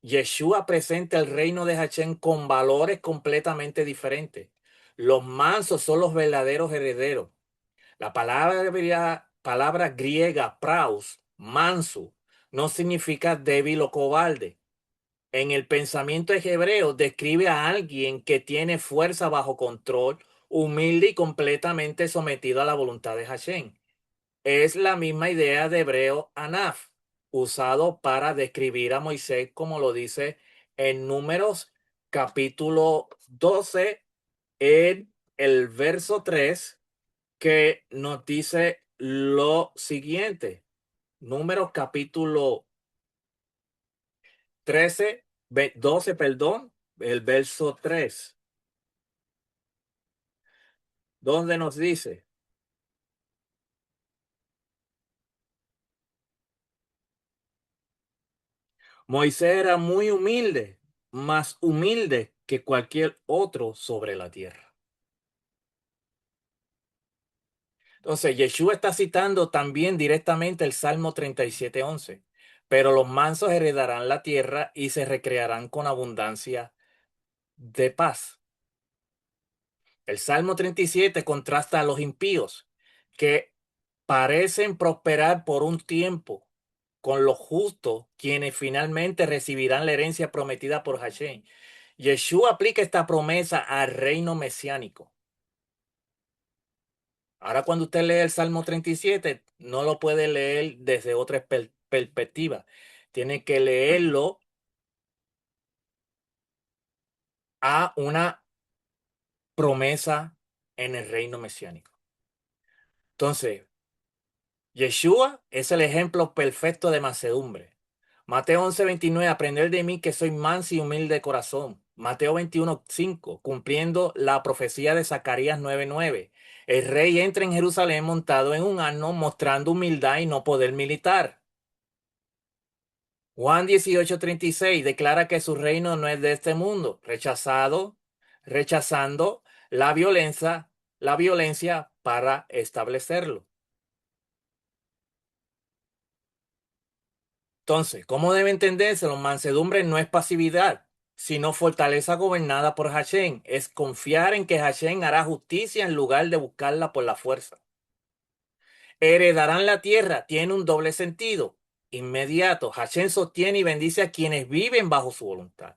Yeshua presenta el reino de Hashem con valores completamente diferentes. Los mansos son los verdaderos herederos. La palabra griega praus, manso, no significa débil o cobarde. En el pensamiento hebreo describe a alguien que tiene fuerza bajo control, humilde y completamente sometido a la voluntad de Hashem. Es la misma idea de hebreo anaf, usado para describir a Moisés, como lo dice en Números capítulo 12, en el verso 3, que nos dice lo siguiente. Números capítulo 13, 12, perdón, el verso 3, donde nos dice: Moisés era muy humilde, más humilde que cualquier otro sobre la tierra. Entonces, Yeshua está citando también directamente el Salmo 37:11. Pero los mansos heredarán la tierra y se recrearán con abundancia de paz. El Salmo 37 contrasta a los impíos, que parecen prosperar por un tiempo, con los justos, quienes finalmente recibirán la herencia prometida por Hashem. Yeshua aplica esta promesa al reino mesiánico. Ahora, cuando usted lee el Salmo 37, no lo puede leer desde otra perspectiva. Tiene que leerlo a una promesa en el reino mesiánico. Entonces, Yeshua es el ejemplo perfecto de mansedumbre. Mateo 11:29, aprender de mí que soy manso y humilde de corazón. Mateo 21:5, cumpliendo la profecía de Zacarías 9:9. El rey entra en Jerusalén montado en un asno, mostrando humildad y no poder militar. Juan 18:36 declara que su reino no es de este mundo, rechazando la violencia para establecerlo. Entonces, ¿cómo debe entenderse? La mansedumbre no es pasividad, sino fortaleza gobernada por Hashem. Es confiar en que Hashem hará justicia en lugar de buscarla por la fuerza. Heredarán la tierra, tiene un doble sentido. Inmediato, Hashem sostiene y bendice a quienes viven bajo su voluntad.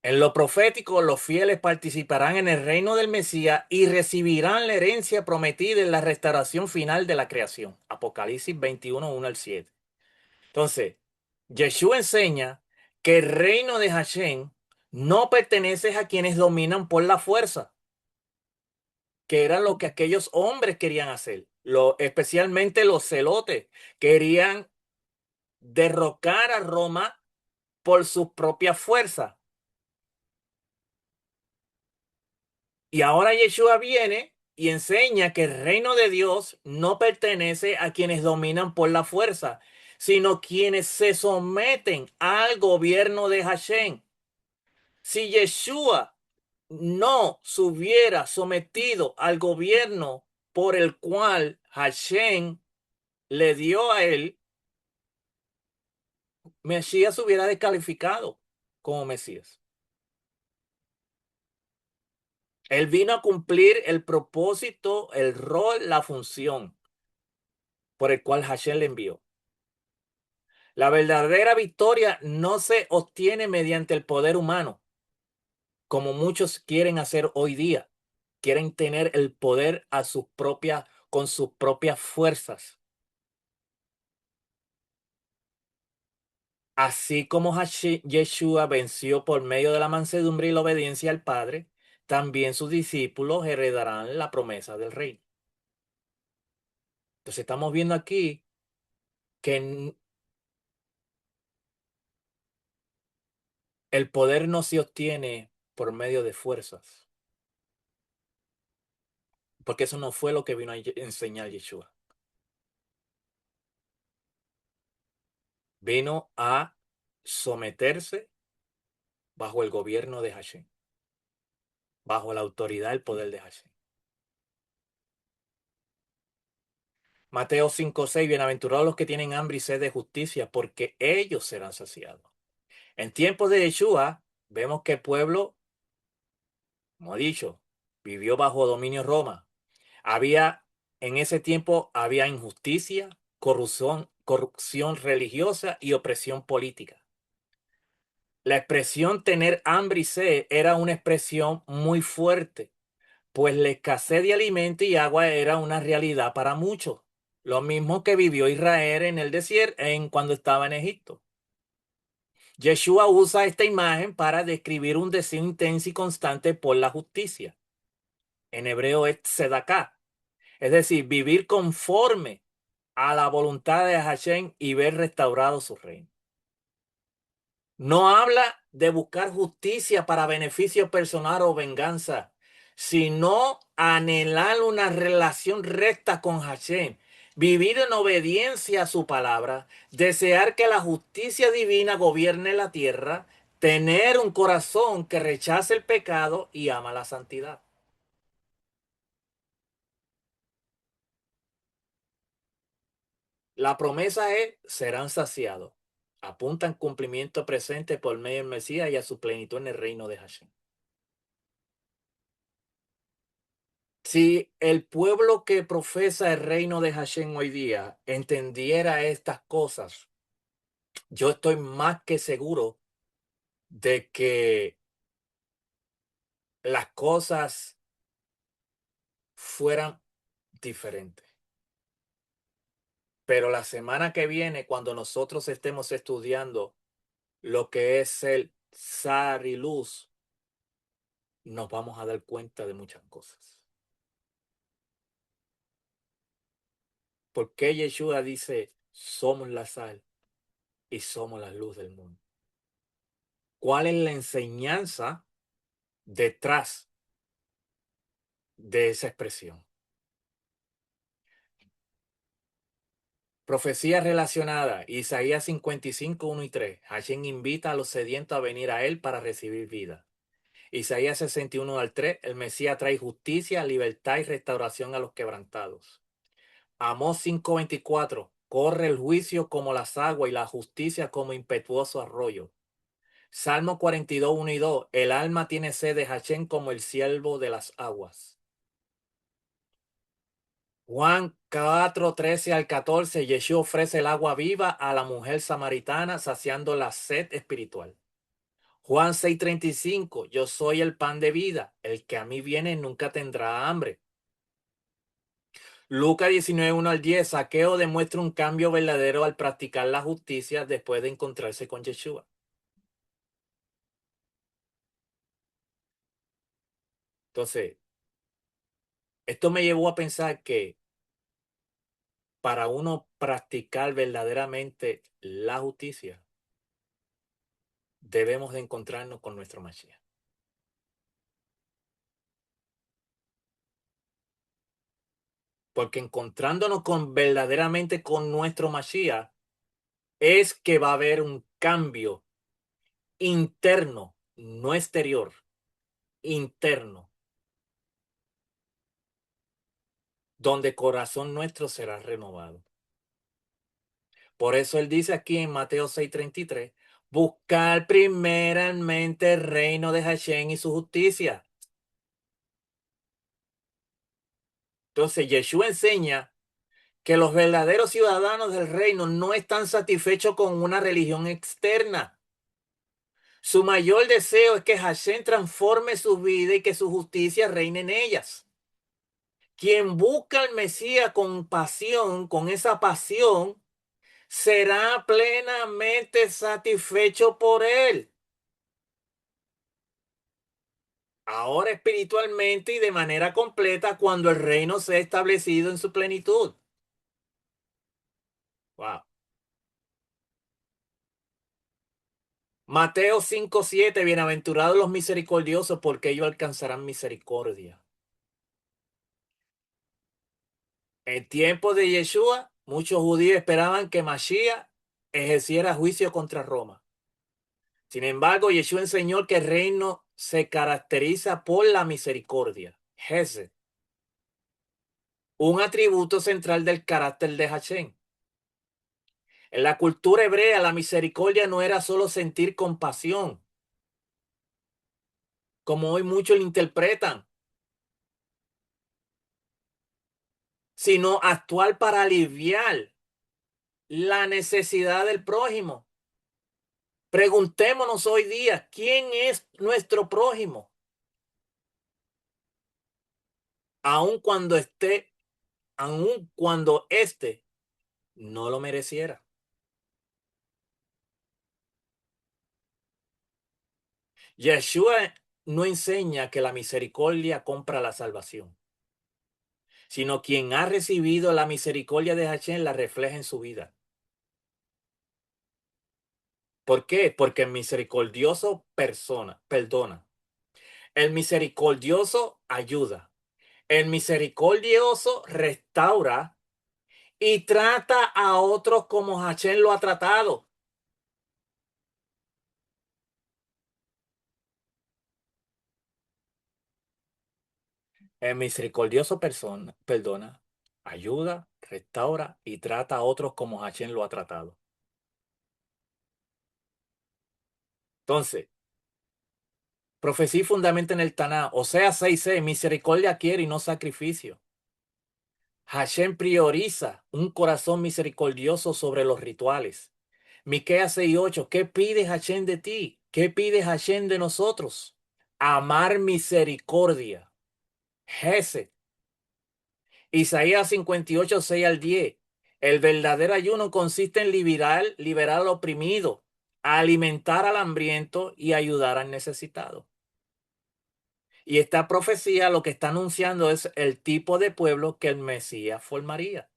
En lo profético, los fieles participarán en el reino del Mesías y recibirán la herencia prometida en la restauración final de la creación. Apocalipsis 21:1 al 7. Entonces, Yeshua enseña que el reino de Hashem no pertenece a quienes dominan por la fuerza, que era lo que aquellos hombres querían hacer. Especialmente los celotes querían derrocar a Roma por su propia fuerza. Y ahora Yeshua viene y enseña que el reino de Dios no pertenece a quienes dominan por la fuerza, sino quienes se someten al gobierno de Hashem. Si Yeshua no se hubiera sometido al gobierno por el cual Hashem le dio a él, Mesías se hubiera descalificado como Mesías. Él vino a cumplir el propósito, el rol, la función por el cual Hashem le envió. La verdadera victoria no se obtiene mediante el poder humano, como muchos quieren hacer hoy día. Quieren tener el poder con sus propias fuerzas. Así como Yeshua venció por medio de la mansedumbre y la obediencia al Padre, también sus discípulos heredarán la promesa del reino. Entonces estamos viendo aquí que el poder no se obtiene por medio de fuerzas, porque eso no fue lo que vino a enseñar Yeshua. Vino a someterse bajo el gobierno de Hashem, bajo la autoridad, el poder de Hashem. Mateo 5:6, bienaventurados los que tienen hambre y sed de justicia, porque ellos serán saciados. En tiempos de Yeshua, vemos que el pueblo, como he dicho, vivió bajo dominio Roma. En ese tiempo había injusticia, corrupción religiosa y opresión política. La expresión tener hambre y sed era una expresión muy fuerte, pues la escasez de alimento y agua era una realidad para muchos. Lo mismo que vivió Israel en el desierto cuando estaba en Egipto. Yeshua usa esta imagen para describir un deseo intenso y constante por la justicia. En hebreo es tzedaká, es decir, vivir conforme a la voluntad de Hashem y ver restaurado su reino. No habla de buscar justicia para beneficio personal o venganza, sino anhelar una relación recta con Hashem, vivir en obediencia a su palabra, desear que la justicia divina gobierne la tierra, tener un corazón que rechace el pecado y ama la santidad. La promesa es, serán saciados. Apunta en cumplimiento presente por medio del Mesías y a su plenitud en el reino de Hashem. Si el pueblo que profesa el reino de Hashem hoy día entendiera estas cosas, yo estoy más que seguro de que las cosas fueran diferentes. Pero la semana que viene, cuando nosotros estemos estudiando lo que es el Sar y Luz, nos vamos a dar cuenta de muchas cosas. ¿Por qué Yeshua dice, somos la sal y somos la luz del mundo? ¿Cuál es la enseñanza detrás de esa expresión? Profecía relacionada, Isaías 55, 1 y 3. Hashem invita a los sedientos a venir a él para recibir vida. Isaías 61 al 3, el Mesías trae justicia, libertad y restauración a los quebrantados. Amós 5:24, corre el juicio como las aguas y la justicia como impetuoso arroyo. Salmo 42, 1 y 2, el alma tiene sed de Hashem como el ciervo de las aguas. Juan 4, 13 al 14, Yeshua ofrece el agua viva a la mujer samaritana, saciando la sed espiritual. Juan 6:35, yo soy el pan de vida, el que a mí viene nunca tendrá hambre. Lucas 19, 1 al 10, Zaqueo demuestra un cambio verdadero al practicar la justicia después de encontrarse con Yeshua. Entonces, esto me llevó a pensar que para uno practicar verdaderamente la justicia, debemos de encontrarnos con nuestro Mashiach. Porque encontrándonos verdaderamente con nuestro Mashiach, es que va a haber un cambio interno, no exterior, interno, donde corazón nuestro será renovado. Por eso él dice aquí en Mateo 6:33, buscar primeramente el reino de Hashem y su justicia. Entonces Yeshua enseña que los verdaderos ciudadanos del reino no están satisfechos con una religión externa. Su mayor deseo es que Hashem transforme su vida y que su justicia reine en ellas. Quien busca al Mesías con pasión, con esa pasión, será plenamente satisfecho por él. ahora espiritualmente y de manera completa cuando el reino sea establecido en su plenitud. Wow. Mateo 5:7, bienaventurados los misericordiosos porque ellos alcanzarán misericordia. En tiempo de Yeshua, muchos judíos esperaban que Mashiach ejerciera juicio contra Roma. Sin embargo, Yeshua enseñó que el reino se caracteriza por la misericordia, Hesed, un atributo central del carácter de Hashem. En la cultura hebrea, la misericordia no era solo sentir compasión, como hoy muchos lo interpretan, sino actuar para aliviar la necesidad del prójimo. Preguntémonos hoy día, ¿quién es nuestro prójimo? Aun cuando esté, aun cuando éste no lo mereciera. Yeshua no enseña que la misericordia compra la salvación, sino quien ha recibido la misericordia de Hashem la refleja en su vida. ¿Por qué? Porque el misericordioso perdona. El misericordioso ayuda. El misericordioso restaura y trata a otros como Hashem lo ha tratado. El misericordioso perdona, ayuda, restaura y trata a otros como Hashem lo ha tratado. Entonces, profecía y fundamento en el Taná, Oseas 6:6, misericordia quiere y no sacrificio. Hashem prioriza un corazón misericordioso sobre los rituales. Miqueas 6:8, ¿qué pide Hashem de ti? ¿Qué pide Hashem de nosotros? Amar misericordia. Gesed. Isaías 58:6 al 10. El verdadero ayuno consiste en liberar al oprimido, alimentar al hambriento y ayudar al necesitado. Y esta profecía lo que está anunciando es el tipo de pueblo que el Mesías formaría.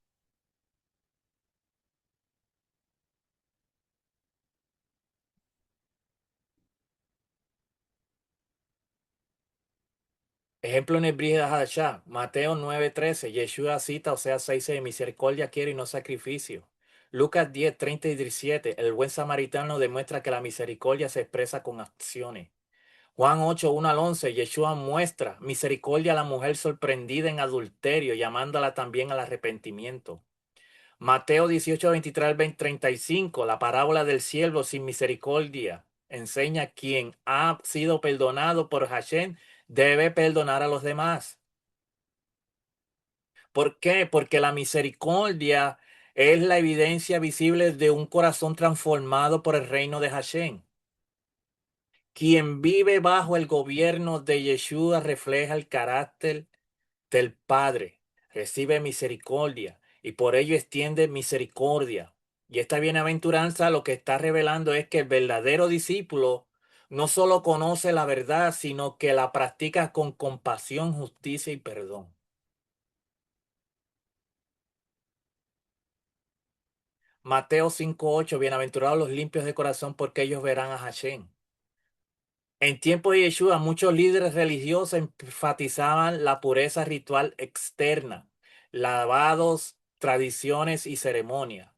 Ejemplo en el Brit Hadashah, Mateo 9:13, Yeshua cita, o sea, 6 de misericordia quiere y no sacrificio. Lucas 10:30 y 17, el buen samaritano demuestra que la misericordia se expresa con acciones. Juan 8:1 al 11, Yeshua muestra misericordia a la mujer sorprendida en adulterio, llamándola también al arrepentimiento. Mateo 18:23 al 35, la parábola del siervo sin misericordia, enseña quien ha sido perdonado por Hashem debe perdonar a los demás. ¿Por qué? Porque la misericordia es la evidencia visible de un corazón transformado por el reino de Hashem. Quien vive bajo el gobierno de Yeshua refleja el carácter del Padre, recibe misericordia y por ello extiende misericordia. Y esta bienaventuranza lo que está revelando es que el verdadero discípulo no solo conoce la verdad, sino que la practica con compasión, justicia y perdón. Mateo 5:8, bienaventurados los limpios de corazón porque ellos verán a Hashem. En tiempo de Yeshua, muchos líderes religiosos enfatizaban la pureza ritual externa, lavados, tradiciones y ceremonias.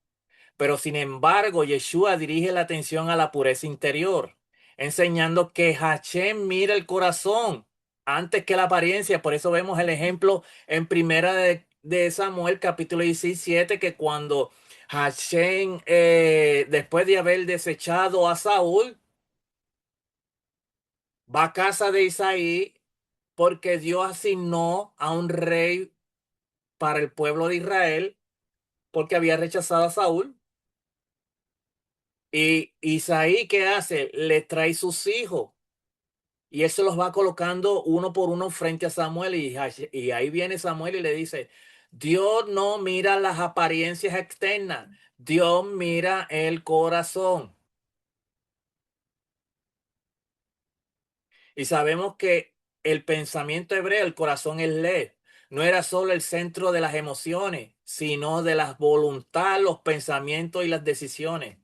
Pero sin embargo, Yeshua dirige la atención a la pureza interior, enseñando que Hashem mira el corazón antes que la apariencia. Por eso vemos el ejemplo en primera de Samuel, capítulo 17, que cuando Hashem, después de haber desechado a Saúl, va a casa de Isaí porque Dios asignó a un rey para el pueblo de Israel porque había rechazado a Saúl. Y Isaí, ¿qué hace? Le trae sus hijos y él se los va colocando uno por uno frente a Samuel y ahí viene Samuel y le dice, Dios no mira las apariencias externas, Dios mira el corazón. Y sabemos que el pensamiento hebreo, el corazón es led. No era solo el centro de las emociones, sino de la voluntad, los pensamientos y las decisiones.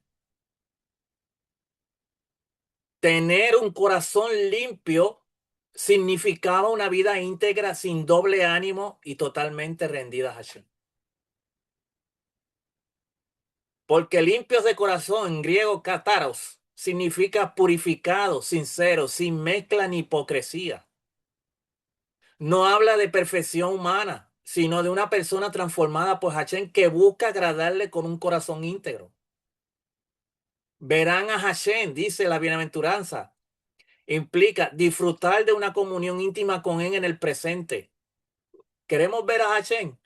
Tener un corazón limpio significaba una vida íntegra, sin doble ánimo y totalmente rendida a Hashem. Porque limpios de corazón, en griego kataros, significa purificado, sincero, sin mezcla ni hipocresía. No habla de perfección humana, sino de una persona transformada por Hashem que busca agradarle con un corazón íntegro. Verán a Hashem, dice la bienaventuranza. Implica disfrutar de una comunión íntima con Él en el presente. ¿Queremos ver a Hashem?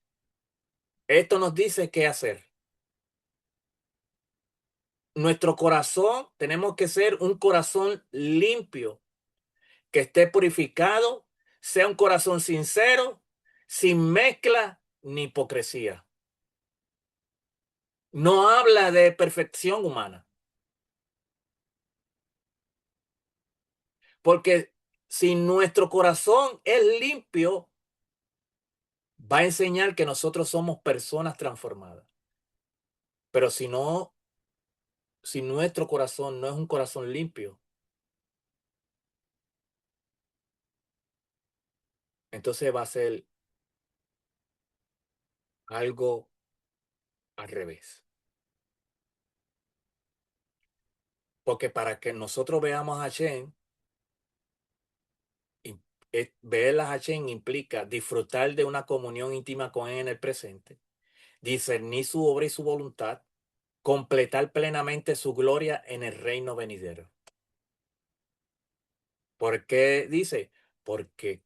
Esto nos dice qué hacer. Nuestro corazón, tenemos que ser un corazón limpio, que esté purificado, sea un corazón sincero, sin mezcla ni hipocresía. No habla de perfección humana, porque si nuestro corazón es limpio, va a enseñar que nosotros somos personas transformadas. Pero si no, si nuestro corazón no es un corazón limpio, entonces va a ser algo al revés. Porque para que nosotros veamos a Hashem, ver a Hashem implica disfrutar de una comunión íntima con Él en el presente, discernir su obra y su voluntad, completar plenamente su gloria en el reino venidero. ¿Por qué dice? Porque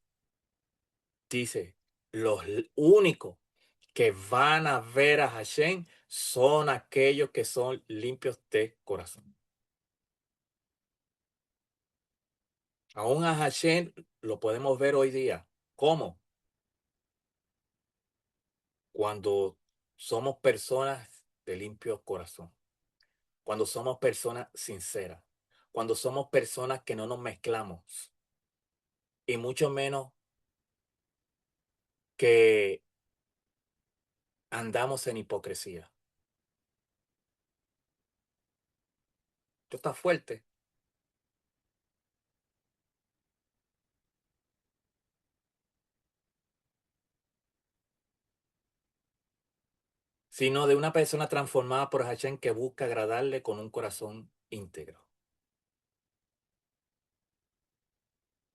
dice, los únicos que van a ver a Hashem son aquellos que son limpios de corazón. Aún a Hashem lo podemos ver hoy día. ¿Cómo? Cuando somos personas de limpio corazón, cuando somos personas sinceras, cuando somos personas que no nos mezclamos y mucho menos que andamos en hipocresía. Esto está fuerte, sino de una persona transformada por Hashem que busca agradarle con un corazón íntegro.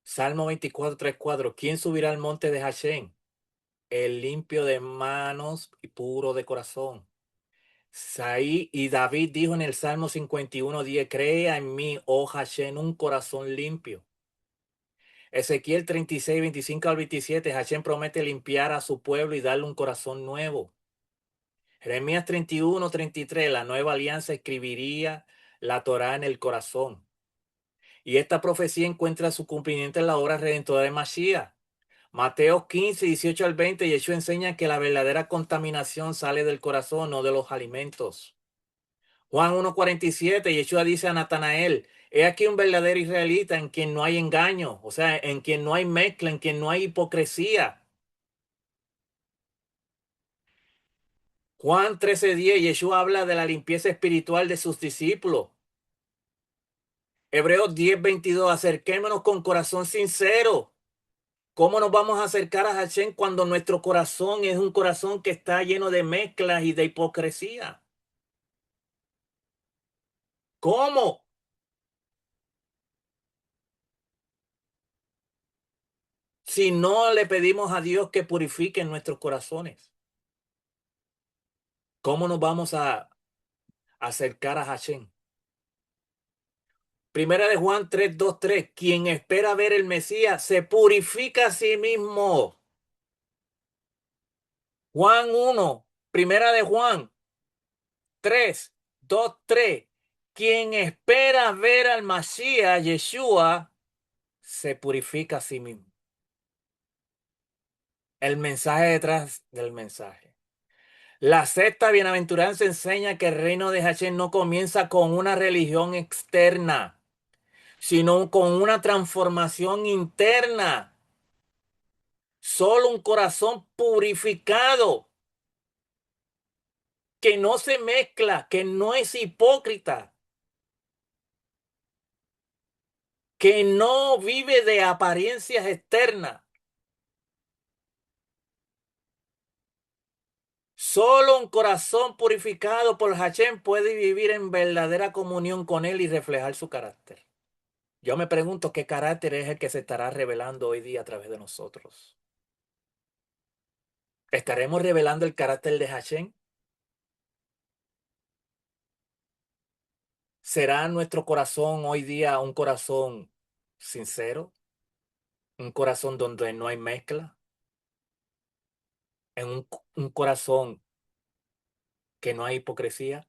Salmo 24:3-4. ¿Quién subirá al monte de Hashem? El limpio de manos y puro de corazón. Saí y David dijo en el Salmo 51:10, crea en mí, oh Hashem, un corazón limpio. Ezequiel 36:25-27, Hashem promete limpiar a su pueblo y darle un corazón nuevo. Jeremías 31:33, la nueva alianza escribiría la Torá en el corazón. Y esta profecía encuentra su cumplimiento en la obra redentora de Mashiach. Mateo 15:18-20, Yeshua enseña que la verdadera contaminación sale del corazón, no de los alimentos. Juan 1:47, Yeshua dice a Natanael, he aquí un verdadero israelita en quien no hay engaño, o sea, en quien no hay mezcla, en quien no hay hipocresía. Juan 13:10, Yeshua habla de la limpieza espiritual de sus discípulos. Hebreos 10:22, acerquémonos con corazón sincero. ¿Cómo nos vamos a acercar a Hashem cuando nuestro corazón es un corazón que está lleno de mezclas y de hipocresía? ¿Cómo? Si no le pedimos a Dios que purifique nuestros corazones. ¿Cómo nos vamos a acercar a Hashem? Primera de Juan 3:2-3. Quien espera ver el Mesías se purifica a sí mismo. Juan 1, Primera de Juan 3:2-3. Quien espera ver al Mesías, Yeshua, se purifica a sí mismo. El mensaje detrás del mensaje. La sexta bienaventuranza enseña que el reino de Hashem no comienza con una religión externa, sino con una transformación interna. Solo un corazón purificado, que no se mezcla, que no es hipócrita, que no vive de apariencias externas. Solo un corazón purificado por Hashem puede vivir en verdadera comunión con Él y reflejar su carácter. Yo me pregunto qué carácter es el que se estará revelando hoy día a través de nosotros. ¿Estaremos revelando el carácter de Hashem? ¿Será nuestro corazón hoy día un corazón sincero? ¿Un corazón donde no hay mezcla? ¿En un corazón que no hay hipocresía?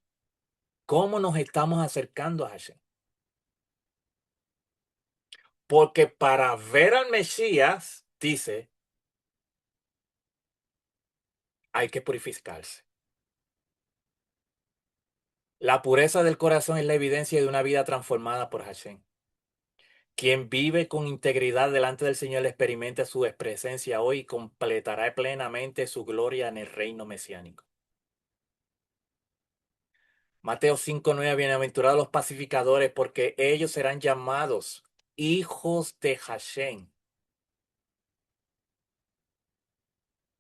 ¿Cómo nos estamos acercando a Hashem? Porque para ver al Mesías, dice, hay que purificarse. La pureza del corazón es la evidencia de una vida transformada por Hashem. Quien vive con integridad delante del Señor experimenta su presencia hoy y completará plenamente su gloria en el reino mesiánico. Mateo 5:9, bienaventurados los pacificadores, porque ellos serán llamados hijos de Hashem.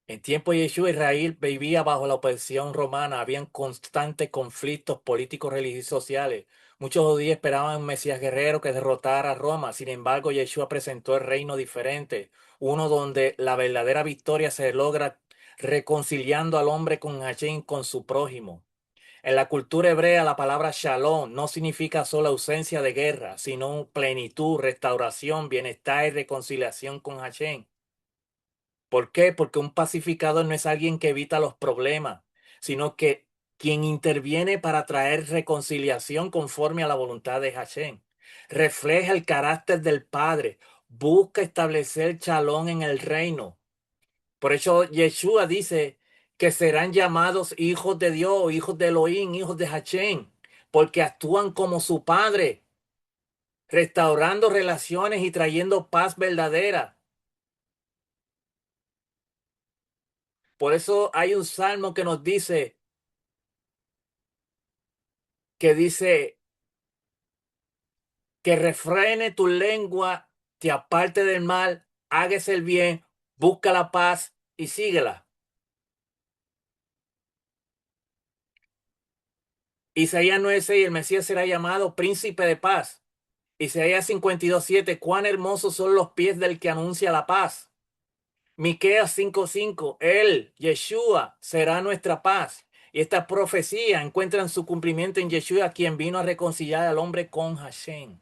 En tiempo de Yeshua, Israel vivía bajo la opresión romana. Habían constantes conflictos políticos, religiosos y sociales. Muchos judíos esperaban un Mesías guerrero que derrotara a Roma. Sin embargo, Yeshua presentó el reino diferente, uno donde la verdadera victoria se logra reconciliando al hombre con Hashem, con su prójimo. En la cultura hebrea, la palabra shalom no significa solo ausencia de guerra, sino plenitud, restauración, bienestar y reconciliación con Hashem. ¿Por qué? Porque un pacificador no es alguien que evita los problemas, sino que quien interviene para traer reconciliación conforme a la voluntad de Hashem. Refleja el carácter del Padre, busca establecer shalom en el reino. Por eso Yeshua dice que serán llamados hijos de Dios, hijos de Elohim, hijos de Hashem, porque actúan como su Padre, restaurando relaciones y trayendo paz verdadera. Por eso hay un salmo que nos dice, que refrene tu lengua, te aparte del mal, hágase el bien, busca la paz y síguela. Isaías 9:6, el Mesías será llamado príncipe de paz. Isaías 52:7, cuán hermosos son los pies del que anuncia la paz. Miqueas 5:5, él, Yeshua, será nuestra paz. Y esta profecía encuentra su cumplimiento en Yeshua, quien vino a reconciliar al hombre con Hashem.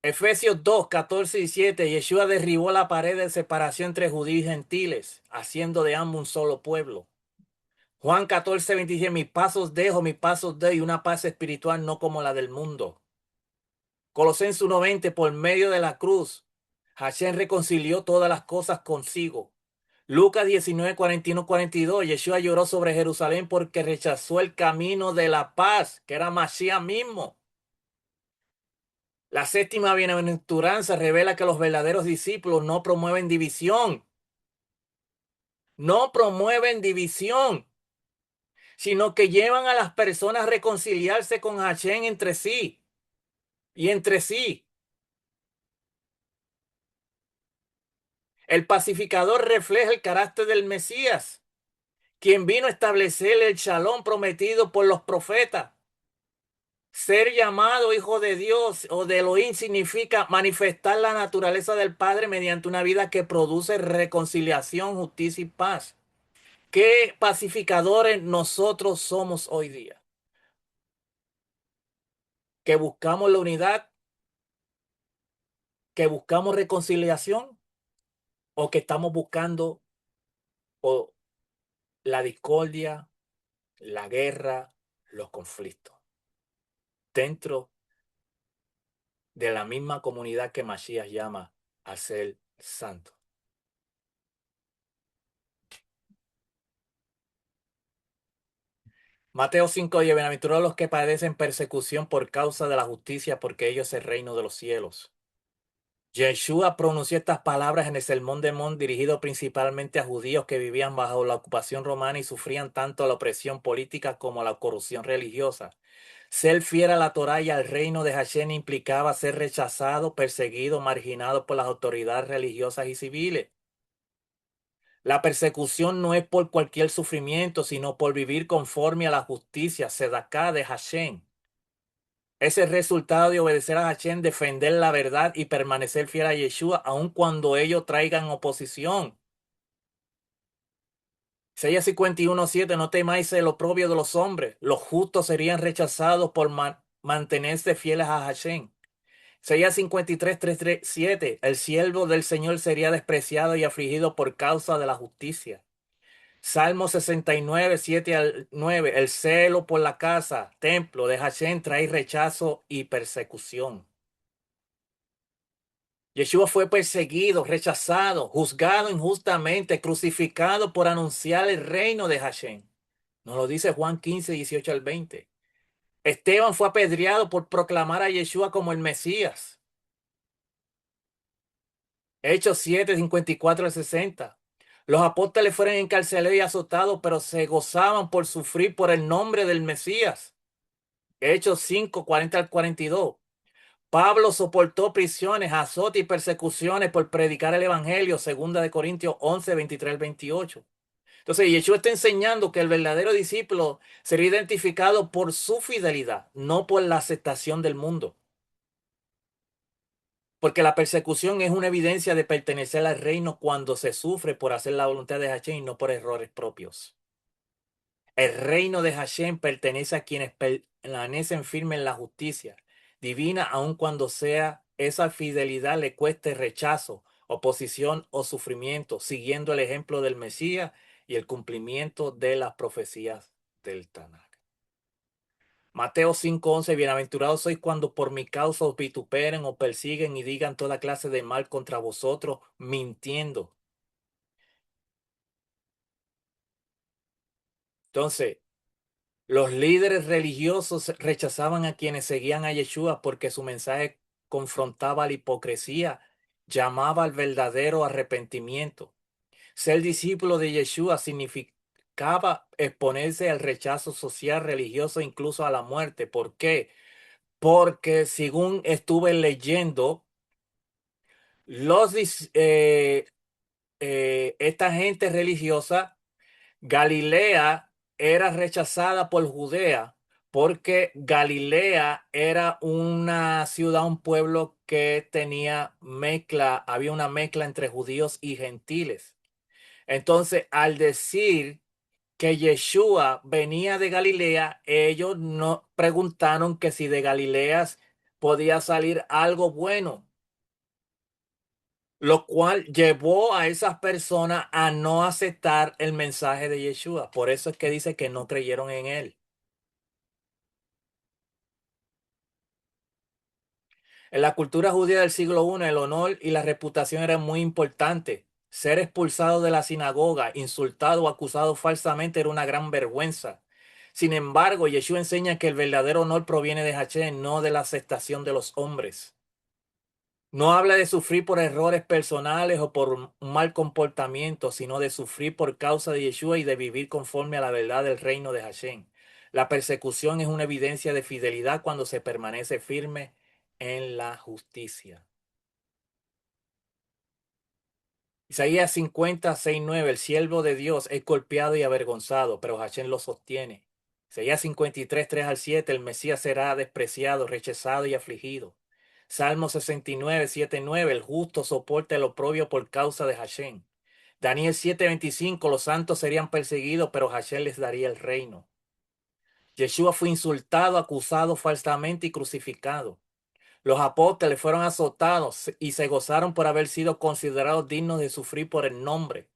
Efesios 2:14 y 17, Yeshua derribó la pared de separación entre judíos y gentiles, haciendo de ambos un solo pueblo. Juan 14:27, mis pasos dejo, mis pasos doy, una paz espiritual no como la del mundo. Colosenses 1:20, por medio de la cruz, Hashem reconcilió todas las cosas consigo. Lucas 19:41-42, Yeshua lloró sobre Jerusalén porque rechazó el camino de la paz, que era Mashiach mismo. La séptima bienaventuranza revela que los verdaderos discípulos no promueven división, no promueven división, sino que llevan a las personas a reconciliarse con Hashem entre sí y entre sí. El pacificador refleja el carácter del Mesías, quien vino a establecer el shalom prometido por los profetas. Ser llamado hijo de Dios o de Elohim significa manifestar la naturaleza del Padre mediante una vida que produce reconciliación, justicia y paz. ¿Qué pacificadores nosotros somos hoy día? ¿Que buscamos la unidad? ¿Que buscamos reconciliación? ¿O que estamos buscando o, la discordia, la guerra, los conflictos dentro de la misma comunidad que Mashiach llama a ser santo? Mateo 5:10, bienaventurados los que padecen persecución por causa de la justicia, porque ellos es el reino de los cielos. Yeshua pronunció estas palabras en el Sermón de Mont, dirigido principalmente a judíos que vivían bajo la ocupación romana y sufrían tanto la opresión política como la corrupción religiosa. Ser fiel a la Torá y al reino de Hashem implicaba ser rechazado, perseguido, marginado por las autoridades religiosas y civiles. La persecución no es por cualquier sufrimiento, sino por vivir conforme a la justicia, sedaká de Hashem. Es el resultado de obedecer a Hashem, defender la verdad y permanecer fiel a Yeshua, aun cuando ellos traigan oposición. Isaías 51:7, no temáis el oprobio de los hombres. Los justos serían rechazados por mantenerse fieles a Hashem. Isaías 53:3-7, el siervo del Señor sería despreciado y afligido por causa de la justicia. Salmo 69:7-9, el celo por la casa, templo de Hashem trae rechazo y persecución. Yeshua fue perseguido, rechazado, juzgado injustamente, crucificado por anunciar el reino de Hashem. Nos lo dice Juan 15:18-20. Esteban fue apedreado por proclamar a Yeshua como el Mesías. Hechos 7:54-60. Los apóstoles fueron encarcelados y azotados, pero se gozaban por sufrir por el nombre del Mesías. Hechos 5:40-42. Pablo soportó prisiones, azotes y persecuciones por predicar el evangelio, 2 Corintios 11:23-28. Entonces, Yeshua está enseñando que el verdadero discípulo será identificado por su fidelidad, no por la aceptación del mundo. Porque la persecución es una evidencia de pertenecer al reino cuando se sufre por hacer la voluntad de Hashem y no por errores propios. El reino de Hashem pertenece a quienes permanecen firmes en la justicia divina, aun cuando sea esa fidelidad le cueste rechazo, oposición o sufrimiento, siguiendo el ejemplo del Mesías y el cumplimiento de las profecías del Tanakh. Mateo 5:11, bienaventurados sois cuando por mi causa os vituperen o persiguen y digan toda clase de mal contra vosotros, mintiendo. Entonces, los líderes religiosos rechazaban a quienes seguían a Yeshua porque su mensaje confrontaba la hipocresía, llamaba al verdadero arrepentimiento. Ser discípulo de Yeshua significaba exponerse al rechazo social, religioso, incluso a la muerte. ¿Por qué? Porque según estuve leyendo, los, esta gente religiosa, Galilea era rechazada por Judea porque Galilea era una ciudad, un pueblo que tenía mezcla, había una mezcla entre judíos y gentiles. Entonces, al decir que Yeshua venía de Galilea, ellos no preguntaron que si de Galilea podía salir algo bueno, lo cual llevó a esas personas a no aceptar el mensaje de Yeshua. Por eso es que dice que no creyeron en él. En la cultura judía del siglo I, el honor y la reputación eran muy importantes. Ser expulsado de la sinagoga, insultado o acusado falsamente era una gran vergüenza. Sin embargo, Yeshua enseña que el verdadero honor proviene de Hashem, no de la aceptación de los hombres. No habla de sufrir por errores personales o por un mal comportamiento, sino de sufrir por causa de Yeshua y de vivir conforme a la verdad del reino de Hashem. La persecución es una evidencia de fidelidad cuando se permanece firme en la justicia. Isaías 50:6-9, el siervo de Dios es golpeado y avergonzado, pero Hashem lo sostiene. Isaías 53:3-7, el Mesías será despreciado, rechazado y afligido. Salmo 69:7-9, el justo soporta el oprobio por causa de Hashem. Daniel 7:25, los santos serían perseguidos, pero Hashem les daría el reino. Yeshua fue insultado, acusado falsamente y crucificado. Los apóstoles fueron azotados y se gozaron por haber sido considerados dignos de sufrir por el nombre.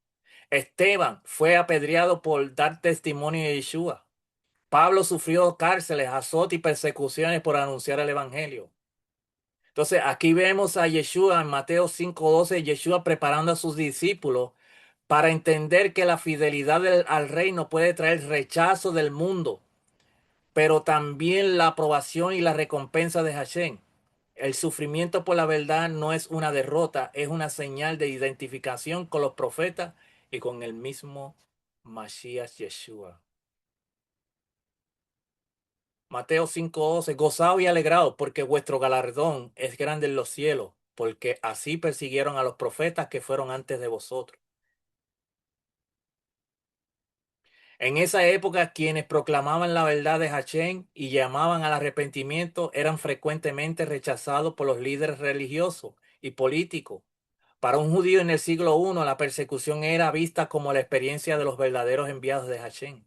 Esteban fue apedreado por dar testimonio de Yeshua. Pablo sufrió cárceles, azotes y persecuciones por anunciar el evangelio. Entonces, aquí vemos a Yeshua en Mateo 5:12, Yeshua preparando a sus discípulos para entender que la fidelidad al reino puede traer rechazo del mundo, pero también la aprobación y la recompensa de Hashem. el sufrimiento por la verdad no es una derrota, es una señal de identificación con los profetas y con el mismo Mashiach Yeshua. Mateo 5:11, gozaos y alegraos, porque vuestro galardón es grande en los cielos, porque así persiguieron a los profetas que fueron antes de vosotros. En esa época, quienes proclamaban la verdad de Hachén y llamaban al arrepentimiento eran frecuentemente rechazados por los líderes religiosos y políticos. Para un judío en el siglo I, la persecución era vista como la experiencia de los verdaderos enviados de Hachén.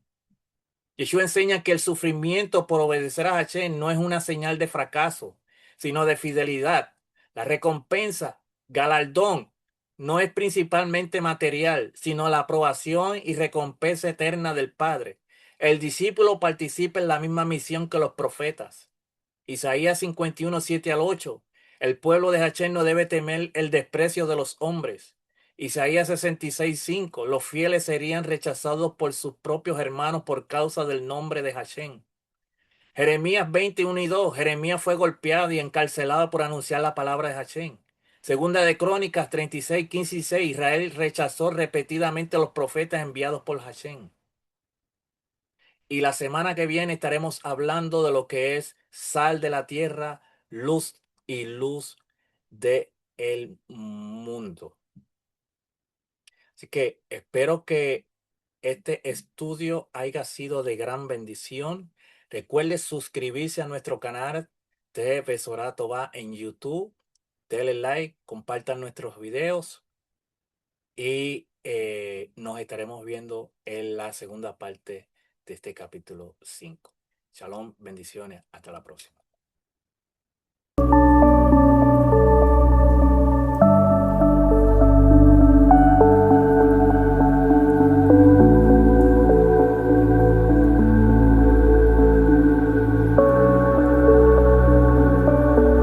Yeshua enseña que el sufrimiento por obedecer a Hashem no es una señal de fracaso, sino de fidelidad. La recompensa, galardón, no es principalmente material, sino la aprobación y recompensa eterna del Padre. El discípulo participa en la misma misión que los profetas. Isaías 51, 7 al 8. El pueblo de Hashem no debe temer el desprecio de los hombres. Isaías 66, 5. Los fieles serían rechazados por sus propios hermanos por causa del nombre de Hashem. Jeremías 21 y 2. Jeremías fue golpeado y encarcelado por anunciar la palabra de Hashem. Segunda de Crónicas 36, 15 y 6. Israel rechazó repetidamente a los profetas enviados por Hashem. Y la semana que viene estaremos hablando de lo que es sal de la tierra, luz y luz del mundo. Así que espero que este estudio haya sido de gran bendición. Recuerde suscribirse a nuestro canal de Besorato Va en YouTube. Denle like, compartan nuestros videos y nos estaremos viendo en la segunda parte de este capítulo 5. Shalom, bendiciones, hasta la próxima.